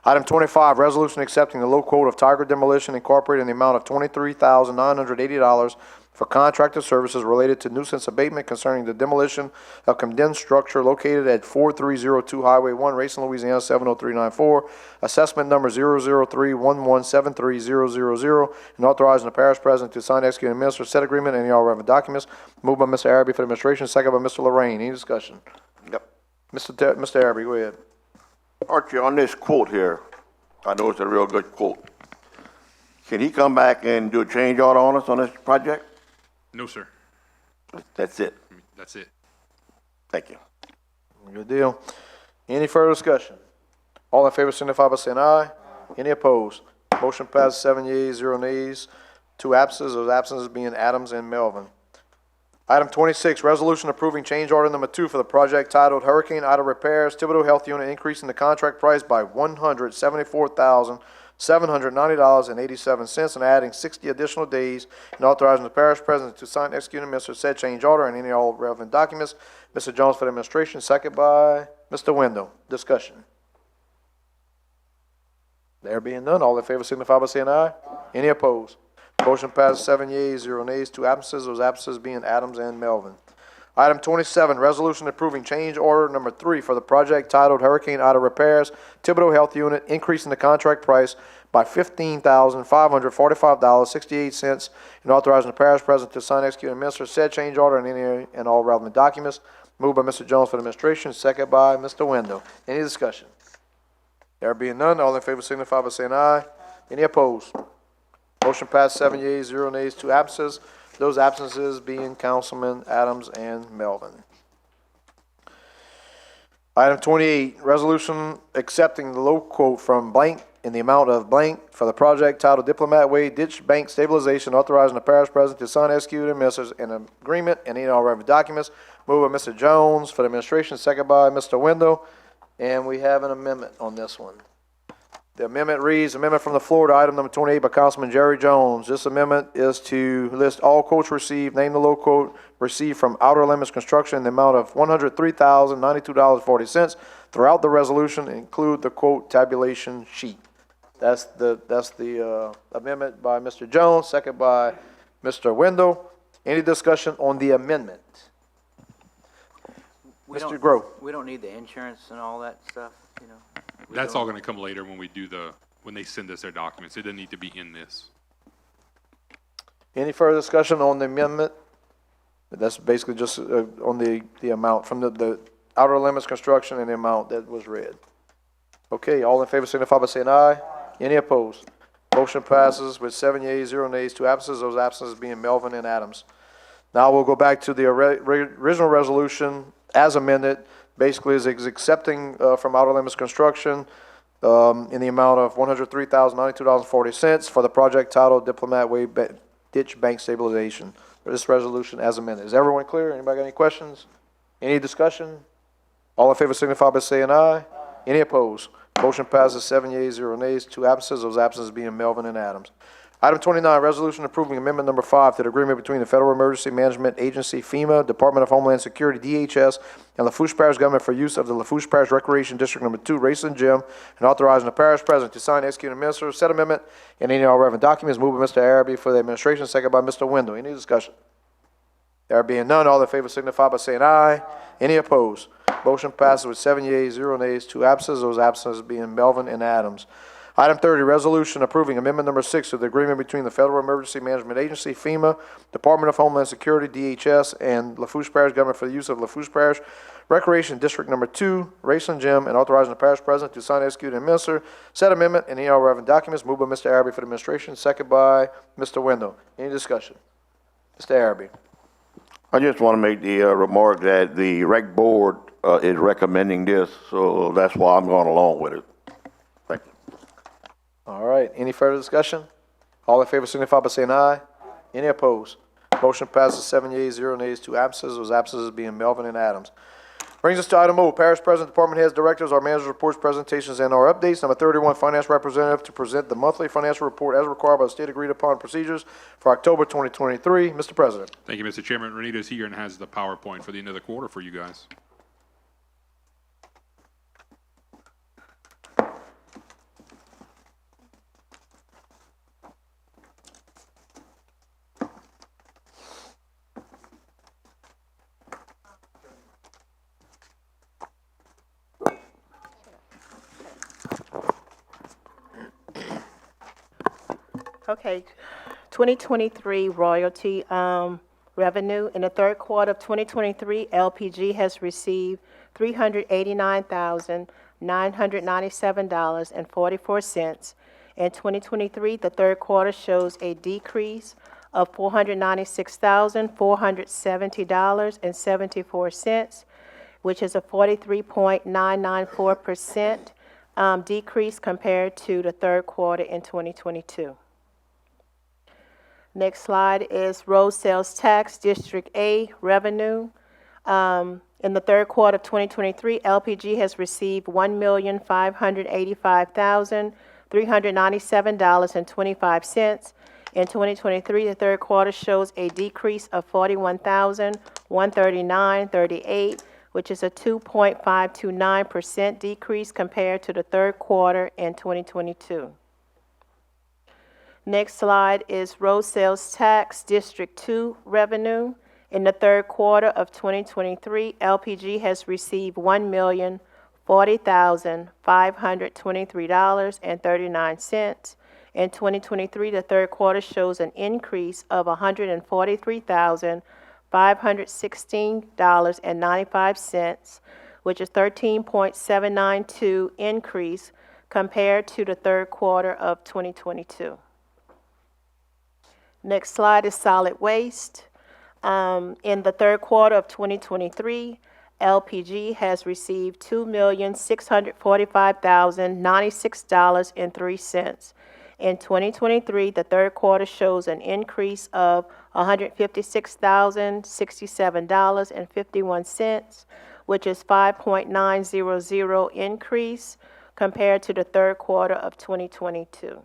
Item 25, resolution accepting the low quote of Tiger Demolition Incorporated in the amount of $23,980 for contracted services related to nuisance abatement concerning the demolition of condemned structure located at 4302 Highway 1, Racine, Louisiana, 70394, assessment number 00311730000, and authorizing the parish president to sign, execute, and administer said agreement and any all relevant documents. Moved by Mr. Araby for the administration, second by Mr. Lorraine. Any discussion? Yep. Mr. Araby, go ahead. Archie, on this quote here, I know it's a real good quote. Can he come back and do a change order on us on this project? No, sir. That's it. That's it. Thank you. Good deal. Any further discussion? All in favor signify by saying aye. Any opposed? Motion passes, 7 yeas, 0 nays, 2 absences. Those absences being Adams and Melvin. Item 26, resolution approving change order number 2 for the project titled Hurricane Ida Repairs, Thibodeau Health Unit, increasing the contract price by $174,790.87 and adding 60 additional days, and authorizing the parish president to sign, execute, and administer said change order and any all relevant documents. Mr. Jones for the administration, second by Mr. Wendell. Discussion. There being none, all in favor signify by saying aye. Any opposed? Motion passes, 7 yeas, 0 nays, 2 absences. Those absences being Adams and Melvin. Item 27, resolution approving change order number 3 for the project titled Hurricane Ida Repairs, Thibodeau Health Unit, increasing the contract price by $15,545.68, and authorizing the parish president to sign, execute, and administer said change order and any and all relevant documents. Moved by Mr. Jones for the administration, second by Mr. Wendell. Any discussion? There being none, all in favor signify by saying aye. Any opposed? Motion passed, 7 yeas, 0 nays, 2 absences. Those absences being Councilman Adams and Melvin. Item 28, resolution accepting the low quote from blank in the amount of blank for the project titled Diplomat Way Ditch Bank Stabilization, authorizing the parish president to sign, execute, and administer an agreement and any all relevant documents. Moved by Mr. Jones for the administration, second by Mr. Wendell. And we have an amendment on this one. The amendment reads, amendment from the floor to item number 28 by Councilman Jerry Jones. This amendment is to list all quotes received, name the low quote received from Outer Limits Construction in the amount of $103,092.40 throughout the resolution, and include the quote tabulation sheet. That's the amendment by Mr. Jones, second by Mr. Wendell. Any discussion on the amendment? Mr. Grove. We don't need the insurance and all that stuff, you know? That's all going to come later when we do when they send us their documents. It doesn't need to be in this. Any further discussion on the amendment? That's basically just on the amount from the Outer Limits Construction in the amount that was read. Okay, all in favor signify by saying aye. Any opposed? Motion passes with 7 yeas, 0 nays, 2 absences, those absences being Melvin and Adams. Now we'll go back to the original resolution as amended, basically is accepting from Outer Limits Construction in the amount of $103,092.40 for the project titled Diplomat Way Ditch Bank Stabilization. For this resolution as amended. Is everyone clear? Anybody got any questions? Any discussion? All in favor signify by saying aye. Any opposed? Motion passes 7 yeas, 0 nays, 2 absences, those absences being Melvin and Adams. Item 29, resolution approving amendment number 5 to the agreement between the Federal Emergency Management Agency, FEMA, Department of Homeland Security, DHS, and Lafourche Parish Government for use of the Lafourche Parish Recreation District Number 2 Race and Gym, and authorizing the parish president to sign, execute, and administer said amendment and any all relevant documents. Moved by Mr. Araby for the administration, second by Mr. Wendell. Any discussion? There being none, all in favor signify by saying aye. Any opposed? Motion passes with 7 yeas, 0 nays, 2 absences, those absences being Melvin and Adams. Item 30, resolution approving amendment number 6 to the agreement between the Federal Emergency Management Agency, FEMA, Department of Homeland Security, DHS, and Lafourche Parish Government for the use of Lafourche Parish Recreation District Number 2, Race and Gym, and authorizing the parish president to sign, execute, and administer said amendment and any all relevant documents. Moved by Mr. Araby for the administration, second by Mr. Wendell. Any discussion? Mr. Araby. I just want to make the remark that the rec board is recommending this, so that's why I'm going along with it. Thank you. All right, any further discussion? All in favor signify by saying aye. Any opposed? Motion passes 7 yeas, 0 nays, 2 absences, those absences being Melvin and Adams. Brings us to item O, Parish President, Department Heads, Directors, our Managers' Reports, Presentations, and our Updates. Number 31, Finance Representative to present the monthly financial report as required by the state agreed upon procedures for October 2023. Mr. President. Thank you, Mr. Chairman. Renita's here and has the PowerPoint for the end of the quarter for you guys. Okay, 2023 royalty revenue. In the third quarter of 2023, LPG has received $389,997.44. In 2023, the third quarter shows a decrease of $496,470.74, which is a 43.994% decrease compared to the third quarter in 2022. Next slide is road sales tax, District A revenue. In the third quarter of 2023, LPG has received $1,585,397.25. In 2023, the third quarter shows a decrease of $41,139.38, which is a 2.529% decrease compared to the third quarter in 2022. Next slide is road sales tax, District 2 revenue. In the third quarter of 2023, LPG has received $1,040,523.39. In 2023, the third quarter shows an increase of $143,516.95, which is 13.792 increase compared to the third quarter of 2022. Next slide is solid waste. In the third quarter of 2023, LPG has received $2,645,096.03. In 2023, the third quarter shows an increase of $156,067.51, which is 5.900 increase compared to the third quarter of 2022.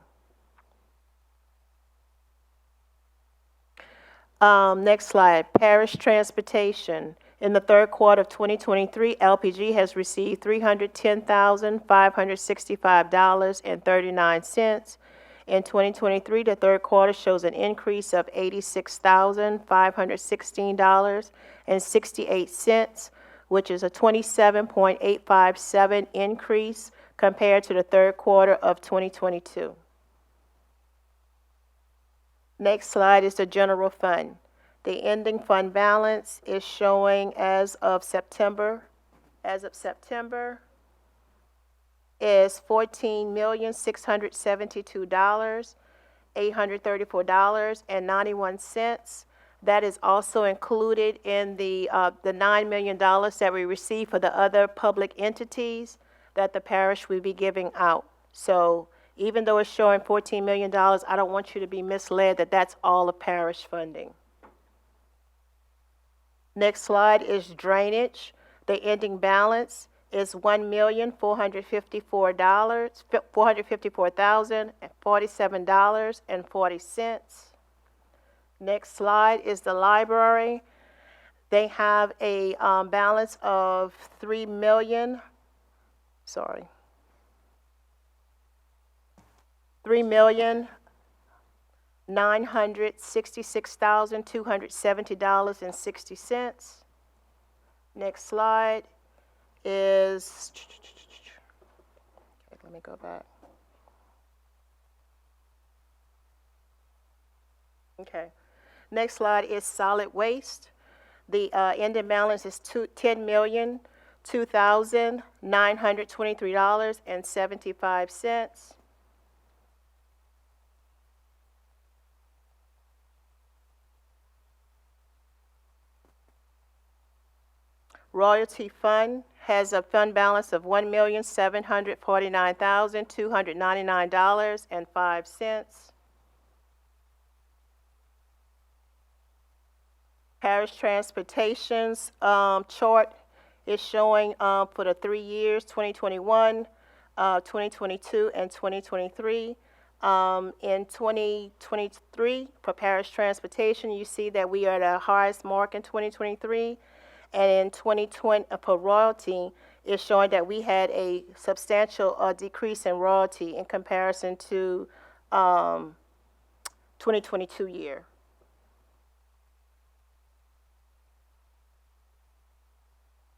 Next slide, Parish Transportation. In the third quarter of 2023, LPG has received $310,565.39. In 2023, the third quarter shows an increase of $86,516.68, which is a 27.857 increase compared to the third quarter of 2022. Next slide is the general fund. The ending fund balance is showing as of September as of September is $14,672, $834.91. That is also included in the $9 million that we received for the other public entities that the parish will be giving out. So even though it's showing $14 million, I don't want you to be misled that that's all of parish funding. Next slide is drainage. The ending balance is $454,047.40. Next slide is the library. They have a balance of $3,966,270.60. Next slide is, okay, let me go back. Okay. Next slide is solid waste. The ending balance is $10,002,923.75. Royalty fund has a fund balance of $1,749,299.05. Parish transportation's chart is showing for the 3 years, 2021, 2022, and 2023. In 2023, for parish transportation, you see that we are at our highest mark in 2023. And in 2020, for royalty, it's showing that we had a substantial decrease in royalty in comparison to 2022 year.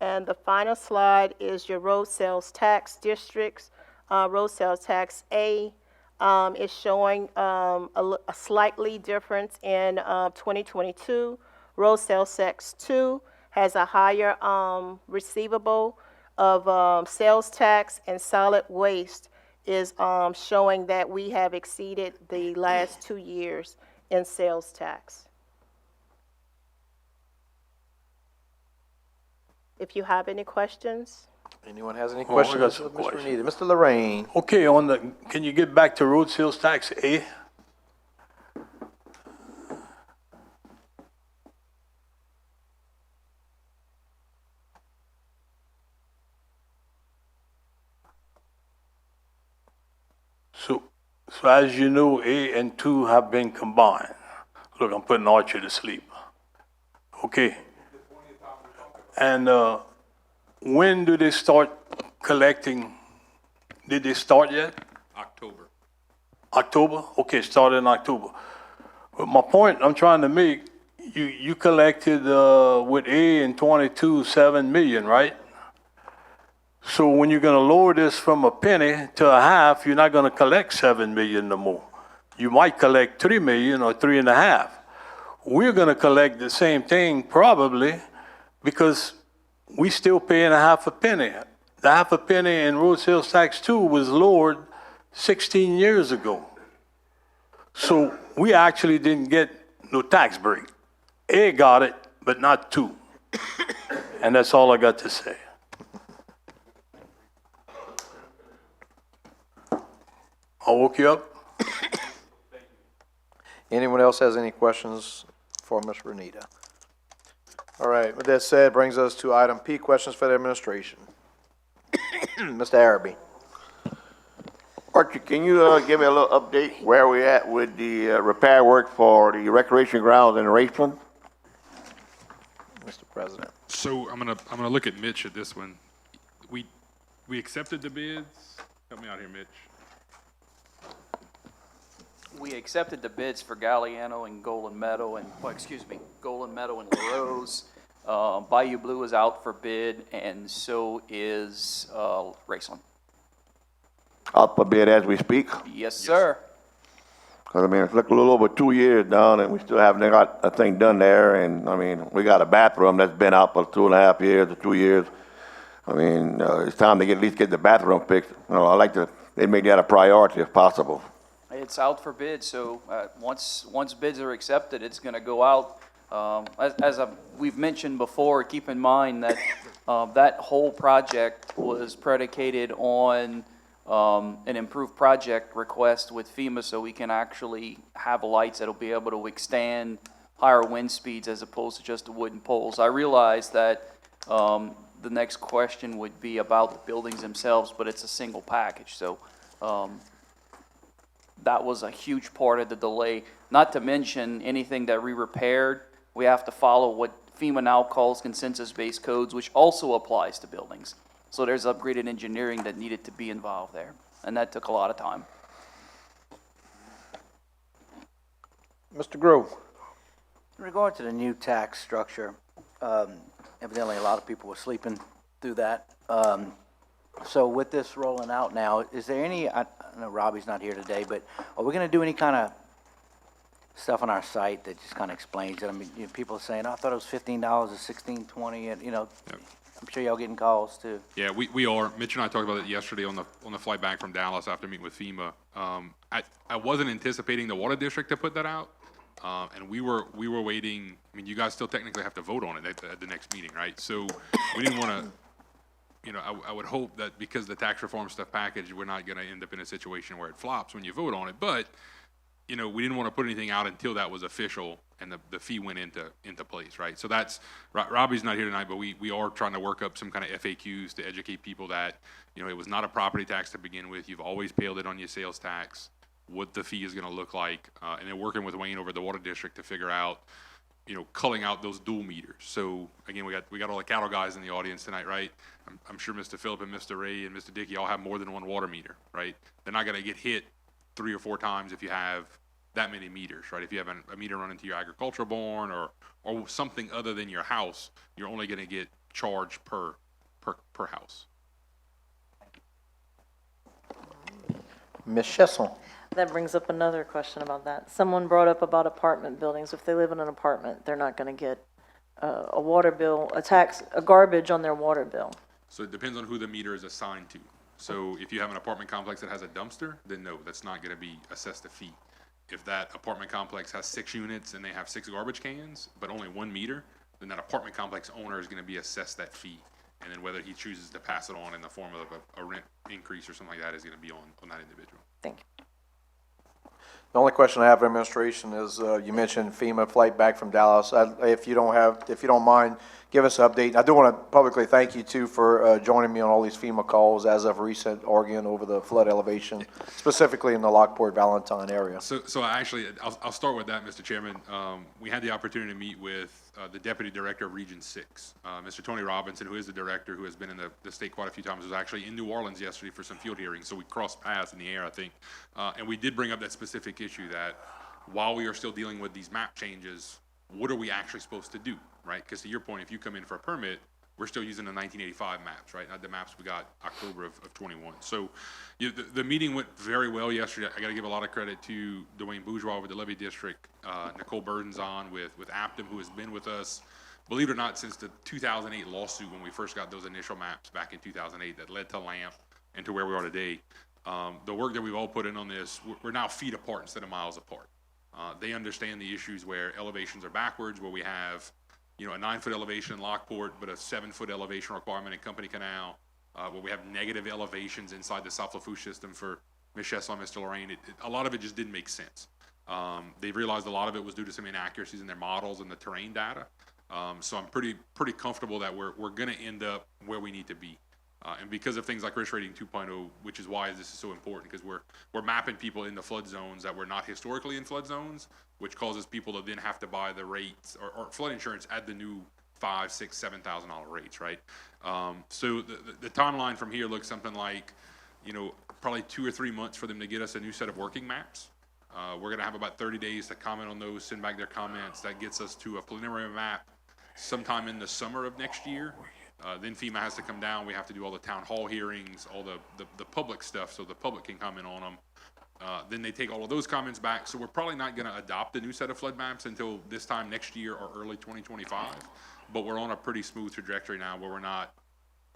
And the final slide is your road sales tax districts. Road sales tax A is showing a slightly difference in 2022. Road sales tax 2 has a higher receivable of sales tax, and solid waste is showing that we have exceeded the last 2 years in sales tax. If you have any questions. Anyone has any Oh, I got questions some of Mr. questions. Renita? Mr. Lorraine? Okay, can you get back to road sales tax A? So as you know, A and 2 have been combined. Look, I'm putting Archie to sleep. Okay. And when do they start collecting? Did they start yet? October. October? Okay, started in October. But my point I'm trying to make, you collected with A in 22, 7 million, right? So when you're gonna lower this from a penny to a half, you're not gonna collect 7 million no more. You might collect 3 million or 3.5. We're gonna collect the same thing probably because we still paying a half a penny. The half a penny in road sales tax 2 was lowered 16 years ago. So we actually didn't get no tax break. A got it, but not 2. And that's all I got to say. I woke you up? Anyone else has any questions for Ms. Renita? All right, with that said, brings us to item P, questions for the administration. Mr. Araby. Archie, can you give me a little update where we at with the repair work for the recreation grounds in Raceland? Mr. President. So I'm gonna look at Mitch at this one. We accepted the bids. Help me out here, Mitch. We accepted the bids for Galliano and Golden Meadow and, Golden Meadow and LaRose. Bayou Blue is out for bid, and so is Raceland. Up a bit as we speak? Yes, sir. Because, I mean, it's looked a little over 2 years down, and we still haven't got a thing done there. And, I mean, we got a bathroom that's been out for 2.5 years or 2 years. I mean, it's time to at least get the bathroom fixed. You know, I like to, they make that a priority if possible. It's out for bid, so once bids are accepted, it's going to go out. We've mentioned before, keep in mind that that whole project was predicated on an improved project request with FEMA, so we can actually have lights that'll be able to withstand higher wind speeds as opposed to just the wooden poles. I realize that the next question would be about the buildings themselves, but it's a single package, so that was a huge part of the delay. Not to mention anything that we repaired, we have to follow what FEMA now calls consensus-based codes, which also applies to buildings. So there's upgraded engineering that needed to be involved there, and that took a lot of time. Mr. Grove? In regard to the new tax structure, evidently a lot of people were sleeping through that. So with this rolling out now, is there any, I know Robbie's not here today, but are we going to do any kind of stuff on our site that just kind of explains it? I mean, people are saying, oh, I thought it was $15 or $16.20, and, yep. I'm sure y'all getting calls too. Yeah, we are. Mitch and I talked about it yesterday on the flight back from Dallas after meeting with FEMA. I wasn't anticipating the water district to put that out, and we were waiting. I mean, you guys still technically have to vote on it at the next meeting, right? So we didn't want to. I would hope that because the tax reform stuff package, we're not going to end up in a situation where it flops when you vote on it. But we didn't want to put anything out until that was official and the fee went into place, right? So that's, Robbie's not here tonight, but we are trying to work up some kind of FAQs to educate people that, it was not a property tax to begin with. You've always paid it on your sales tax, what the fee is going to look like, and then working with Wayne over the water district to figure out, culling out those dual meters. So again, we got all the cattle guys in the audience tonight, right? I'm sure Mr. Phillip and Mr. Ray and Mr. Dickey all have more than one water meter, right? They're not going to get hit 3 or 4 times if you have that many meters, right? If you have a meter running to your agricultural barn or something other than your house, you're only going to get charged per house. Ms. Chesson? That brings up another question about that. Someone brought up about apartment buildings. If they live in an apartment, they're not going to get a water bill, a garbage on their water bill. So it depends on who the meter is assigned to. So if you have an apartment complex that has a dumpster, then no, that's not going to be assessed a fee. If that apartment complex has 6 units and they have 6 garbage cans, but only 1 meter, then that apartment complex owner is going to be assessed that fee. And then whether he chooses to pass it on in the form of a rent increase or something like that is going to be on that individual. Thank you. The only question I have for administration is, you mentioned FEMA flight back from Dallas. If you don't mind, give us an update. I do want to publicly thank you too for joining me on all these FEMA calls as of recent, Oregon, over the flood elevation, specifically in the Lockport, Valentine area. So actually, I'll start with that, Mr. Chairman. We had the opportunity to meet with the Deputy Director of Region 6, Mr. Tony Robinson, who is the director, who has been in the state quite a few times, was actually in New Orleans yesterday for some field hearings, so we crossed paths in the air, I think. And we did bring up that specific issue that while we are still dealing with these map changes, what are we actually supposed to do, right? Because to your point, if you come in for a permit, we're still using the 1985 maps, right? Not the maps we got October of 21. So the meeting went very well yesterday. I got to give a lot of credit to Dwayne Bourgeois with the Levy District, Nicole Burdenzon with Aptum, who has been with us, believe it or not, since the 2008 lawsuit when we first got those initial maps back in 2008 that led to LAMP and to where we are today. The work that we've all put in on this, we're now feet apart instead of miles apart. They understand the issues where elevations are backwards, where we have a 9-foot elevation in Lockport, but a 7-foot elevation requirement in Company Canal, where we have negative elevations inside the South Lafourche system for Ms. Chesson and Mr. Lorraine. A lot of it just didn't make sense. They've realized a lot of it was due to some inaccuracies in their models and the terrain data. So I'm pretty comfortable that we're going to end up where we need to be. And because of things like risk rating 2.0, which is why this is so important, because we're mapping people in the flood zones that were not historically in flood zones, which causes people to then have to buy the rates or flood insurance at the new $5,000, $6,000, $7,000 rates, right? So the timeline from here looks something like, probably 2 or 3 months for them to get us a new set of working maps. We're going to have about 30 days to comment on those, send back their comments. That gets us to a preliminary map sometime in the summer of next year. Then FEMA has to come down. We have to do all the town hall hearings, all the public stuff so the public can comment on them. Then they take all of those comments back. So we're probably not going to adopt a new set of flood maps until this time next year or early 2025. But we're on a pretty smooth trajectory now where we're not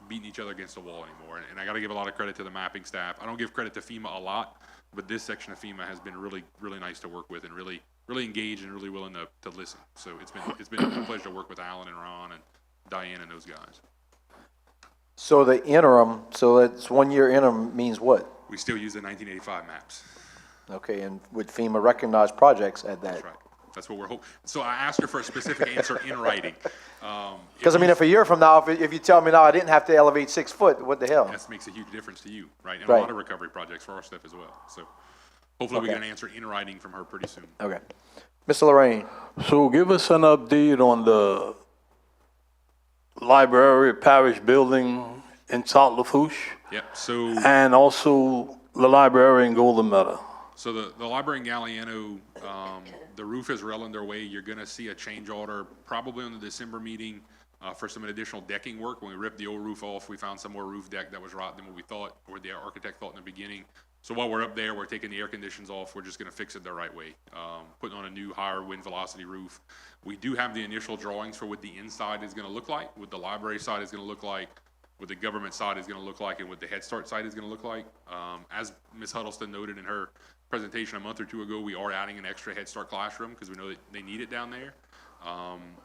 beating each other against the wall anymore. And I got to give a lot of credit to the mapping staff. I don't give credit to FEMA a lot, but this section of FEMA has been really, really nice to work with and really, really engaged and really willing to listen. So it's been a pleasure to work with Alan and Ron and Diane and those guys. So the interim, so it's 1 year interim means what? We still use the 1985 maps. Okay, and would FEMA recognize projects at that? That's right. That's what we're hoping. So I asked her for a specific answer in writing. Because I mean, if a year from now, if you tell me now I didn't have to elevate 6 foot, what the hell? That makes a huge difference to you, right? And Right. a lot of recovery projects for our stuff as well. So hopefully we Okay. get an answer in writing from her pretty soon. Okay. Mr. Lorraine? So give us an update on the library parish building in South Lafourche Yep. So and also the library in Golden Meadow. So the library in Galliano, the roof is well underway. You're going to see a change order probably on the December meeting for some additional decking work. When we ripped the old roof off, we found some more roof deck that was rotten than what we thought, or the architect thought in the beginning. So while we're up there, we're taking the air conditions off. We're just going to fix it the right way, putting on a new higher wind velocity roof. We do have the initial drawings for what the inside is going to look like, what the library side is going to look like, what the government side is going to look like, and what the Head Start side is going to look like. As Ms. Huddleston noted in her presentation a month or two ago, we are adding an extra Head Start classroom because we know that they need it down there.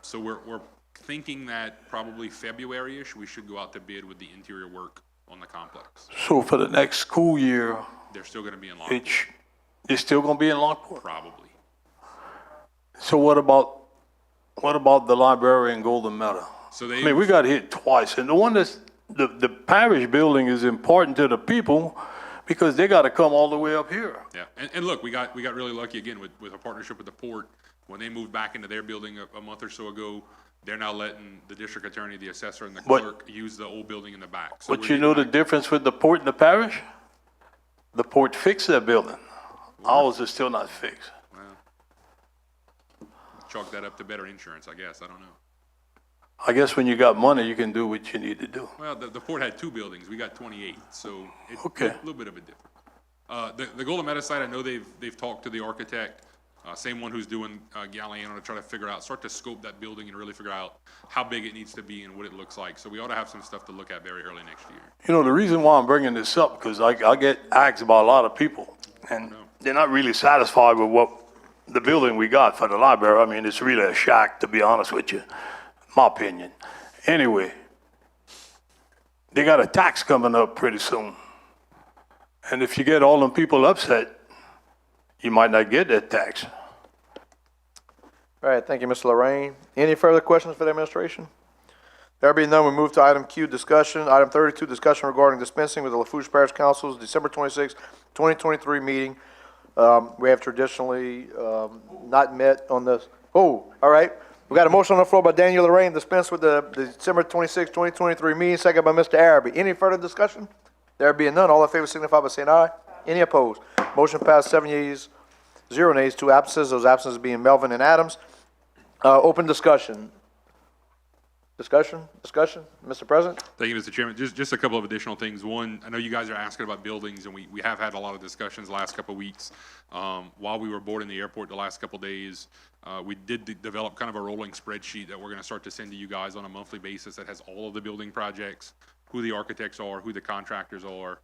So we're thinking that probably February-ish, we should go out to bid with the interior work on the complex. So for the next school year, They're still going to be in Lockport, it's still going to be in Lockport? probably. So what about the library in Golden Meadow? So I mean, we got hit twice, and the one that's, the parish building is important to the people because they got to come all the way up here. Yeah, and look, we got really lucky again with a partnership with the port. When they moved back into their building a month or so ago, they're now letting the district attorney, the assessor, and the But- clerk use the old building in the back. So But we're you know the getting back- difference with the port and the parish? The port fixed that building. Ours is still not fixed. Chalk that up to better insurance, I guess. I don't know. I guess when you got money, you can do what you need to do. Well, the port had 2 buildings. We got 28, so it's Okay. a little bit of a difference. The Golden Meadow site, I know they've talked to the architect, same one who's doing Galliano, to try to figure out, start to scope that building and really figure out how big it needs to be and what it looks like. So we ought to have some stuff to look at very early next year. You know, the reason why I'm bringing this up, because I get asked by a lot of people, and they're not really satisfied with what the building we got for the library. I mean, it's really a shack, to be honest with you, my opinion. Anyway, they got a tax coming up pretty soon. And if you get all them people upset, you might not get that tax. All right, thank you, Mr. Lorraine. Any further questions for the administration? There being none, we move to item Q, discussion. Item 32, discussion regarding dispensing with the Lafourche Parish Council's December 26, 2023 meeting. We have traditionally not met on this. Oh, all right. We got a motion on the floor by Daniel Lorraine, dispense with the December 26, 2023 meeting, second by Mr. Araby. Any further discussion? There being none, all in favor signify by saying aye. Any opposed? Motion passed, 7 yeas, 0 nays, 2 absences. Those absences being Melvin and Adams. Open discussion. Discussion? Mr. President? Thank you, Mr. Chairman. Just a couple of additional things. One, I know you guys are asking about buildings, and we have had a lot of discussions the last couple of weeks. While we were boarding the airport the last couple of days, we did develop kind of a rolling spreadsheet that we're going to start to send to you guys on a monthly basis that has all of the building projects, who the architects are, who the contractors are,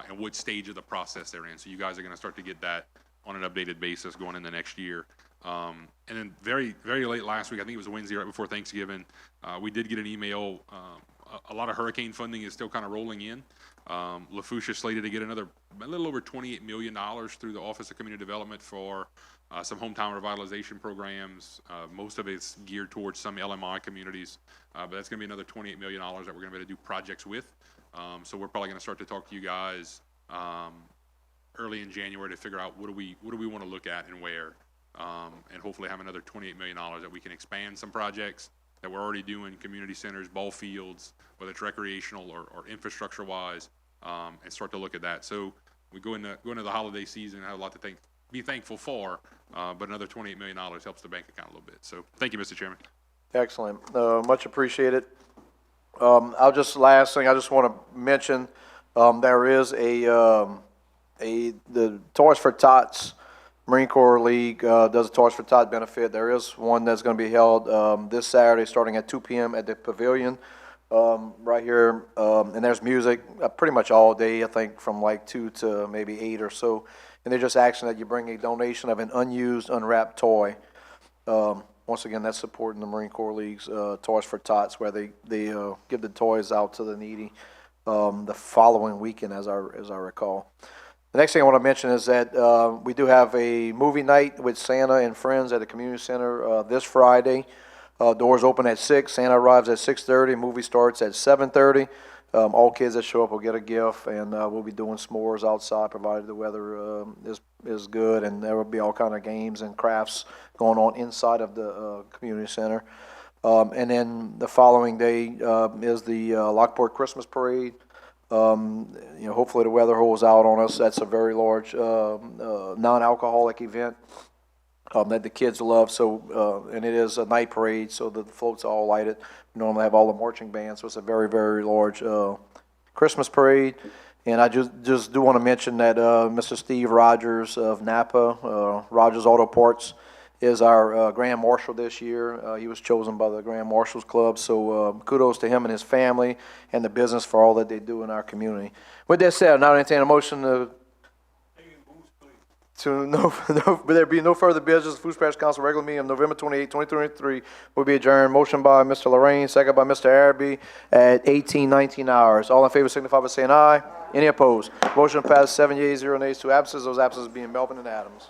and what stage of the process they're in. So you guys are going to start to get that on an updated basis going into next year. And then very, very late last week, I think it was Wednesday right before Thanksgiving, we did get an email. A lot of hurricane funding is still kind of rolling in. Lafourche is slated to get a little over $28 million through the Office of Community Development for some hometown revitalization programs. Most of it's geared towards some LMI communities, but that's going to be another $28 million that we're going to be able to do projects with. So we're probably going to start to talk to you guys early in January to figure out what do we want to look at and where. And hopefully have another $28 million that we can expand some projects that we're already doing, community centers, ball fields, whether it's recreational or infrastructure-wise, and start to look at that. So we go into the holiday season and have a lot to be thankful for, but another $28 million helps the bank account a little bit. So thank you, Mr. Chairman. Excellent. Much appreciated. Last thing, I just want to mention, there is the Toys for Tots Marine Corps League does a Toys for Tots benefit. There is one that's going to be held this Saturday starting at 2 p.m. at the Pavilion. right here, and there's music pretty much all day, I think, from like 2 to maybe 8 or so. And they're just asking that you bring a donation of an unused, unwrapped toy. Once again, that's supporting the Marine Corps League's Toys for Tots, where they give the toys out to the needy the following weekend, as I recall. The next thing I want to mention is that we do have a movie night with Santa and friends at the community center this Friday. Doors open at 6. Santa arrives at 6:30. Movie starts at 7:30. All kids that show up will get a gift, and we'll be doing s'mores outside, provided the weather is good, and there will be all kind of games and crafts going on inside of the community center. And then the following day is the Lockport Christmas Parade. Hopefully the weather holds out on us. That's a very large non-alcoholic event that the kids love. So, and it is a night parade, so the floats are all lighted. We normally have all the marching bands, so it's a very, very large Christmas parade. And I just do want to mention that Mr. Steve Rogers of Napa, Rogers Auto Parts, is our Grand Marshal this year. He was chosen by the Grand Marshals Club, so kudos to him and his family and the business for all that they do in our community. With that said, I now entertain a motion but there be no further business. The Food Parish Council regular meeting of November 28, 2023 will be adjourned. Motion by Mr. Lorraine, second by Mr. Araby at 18:19 hours. All in favor signify by saying aye. Any opposed? Motion passed 7 yeas, 0 nays, 2 absences. Those absences being Melvin and Adams.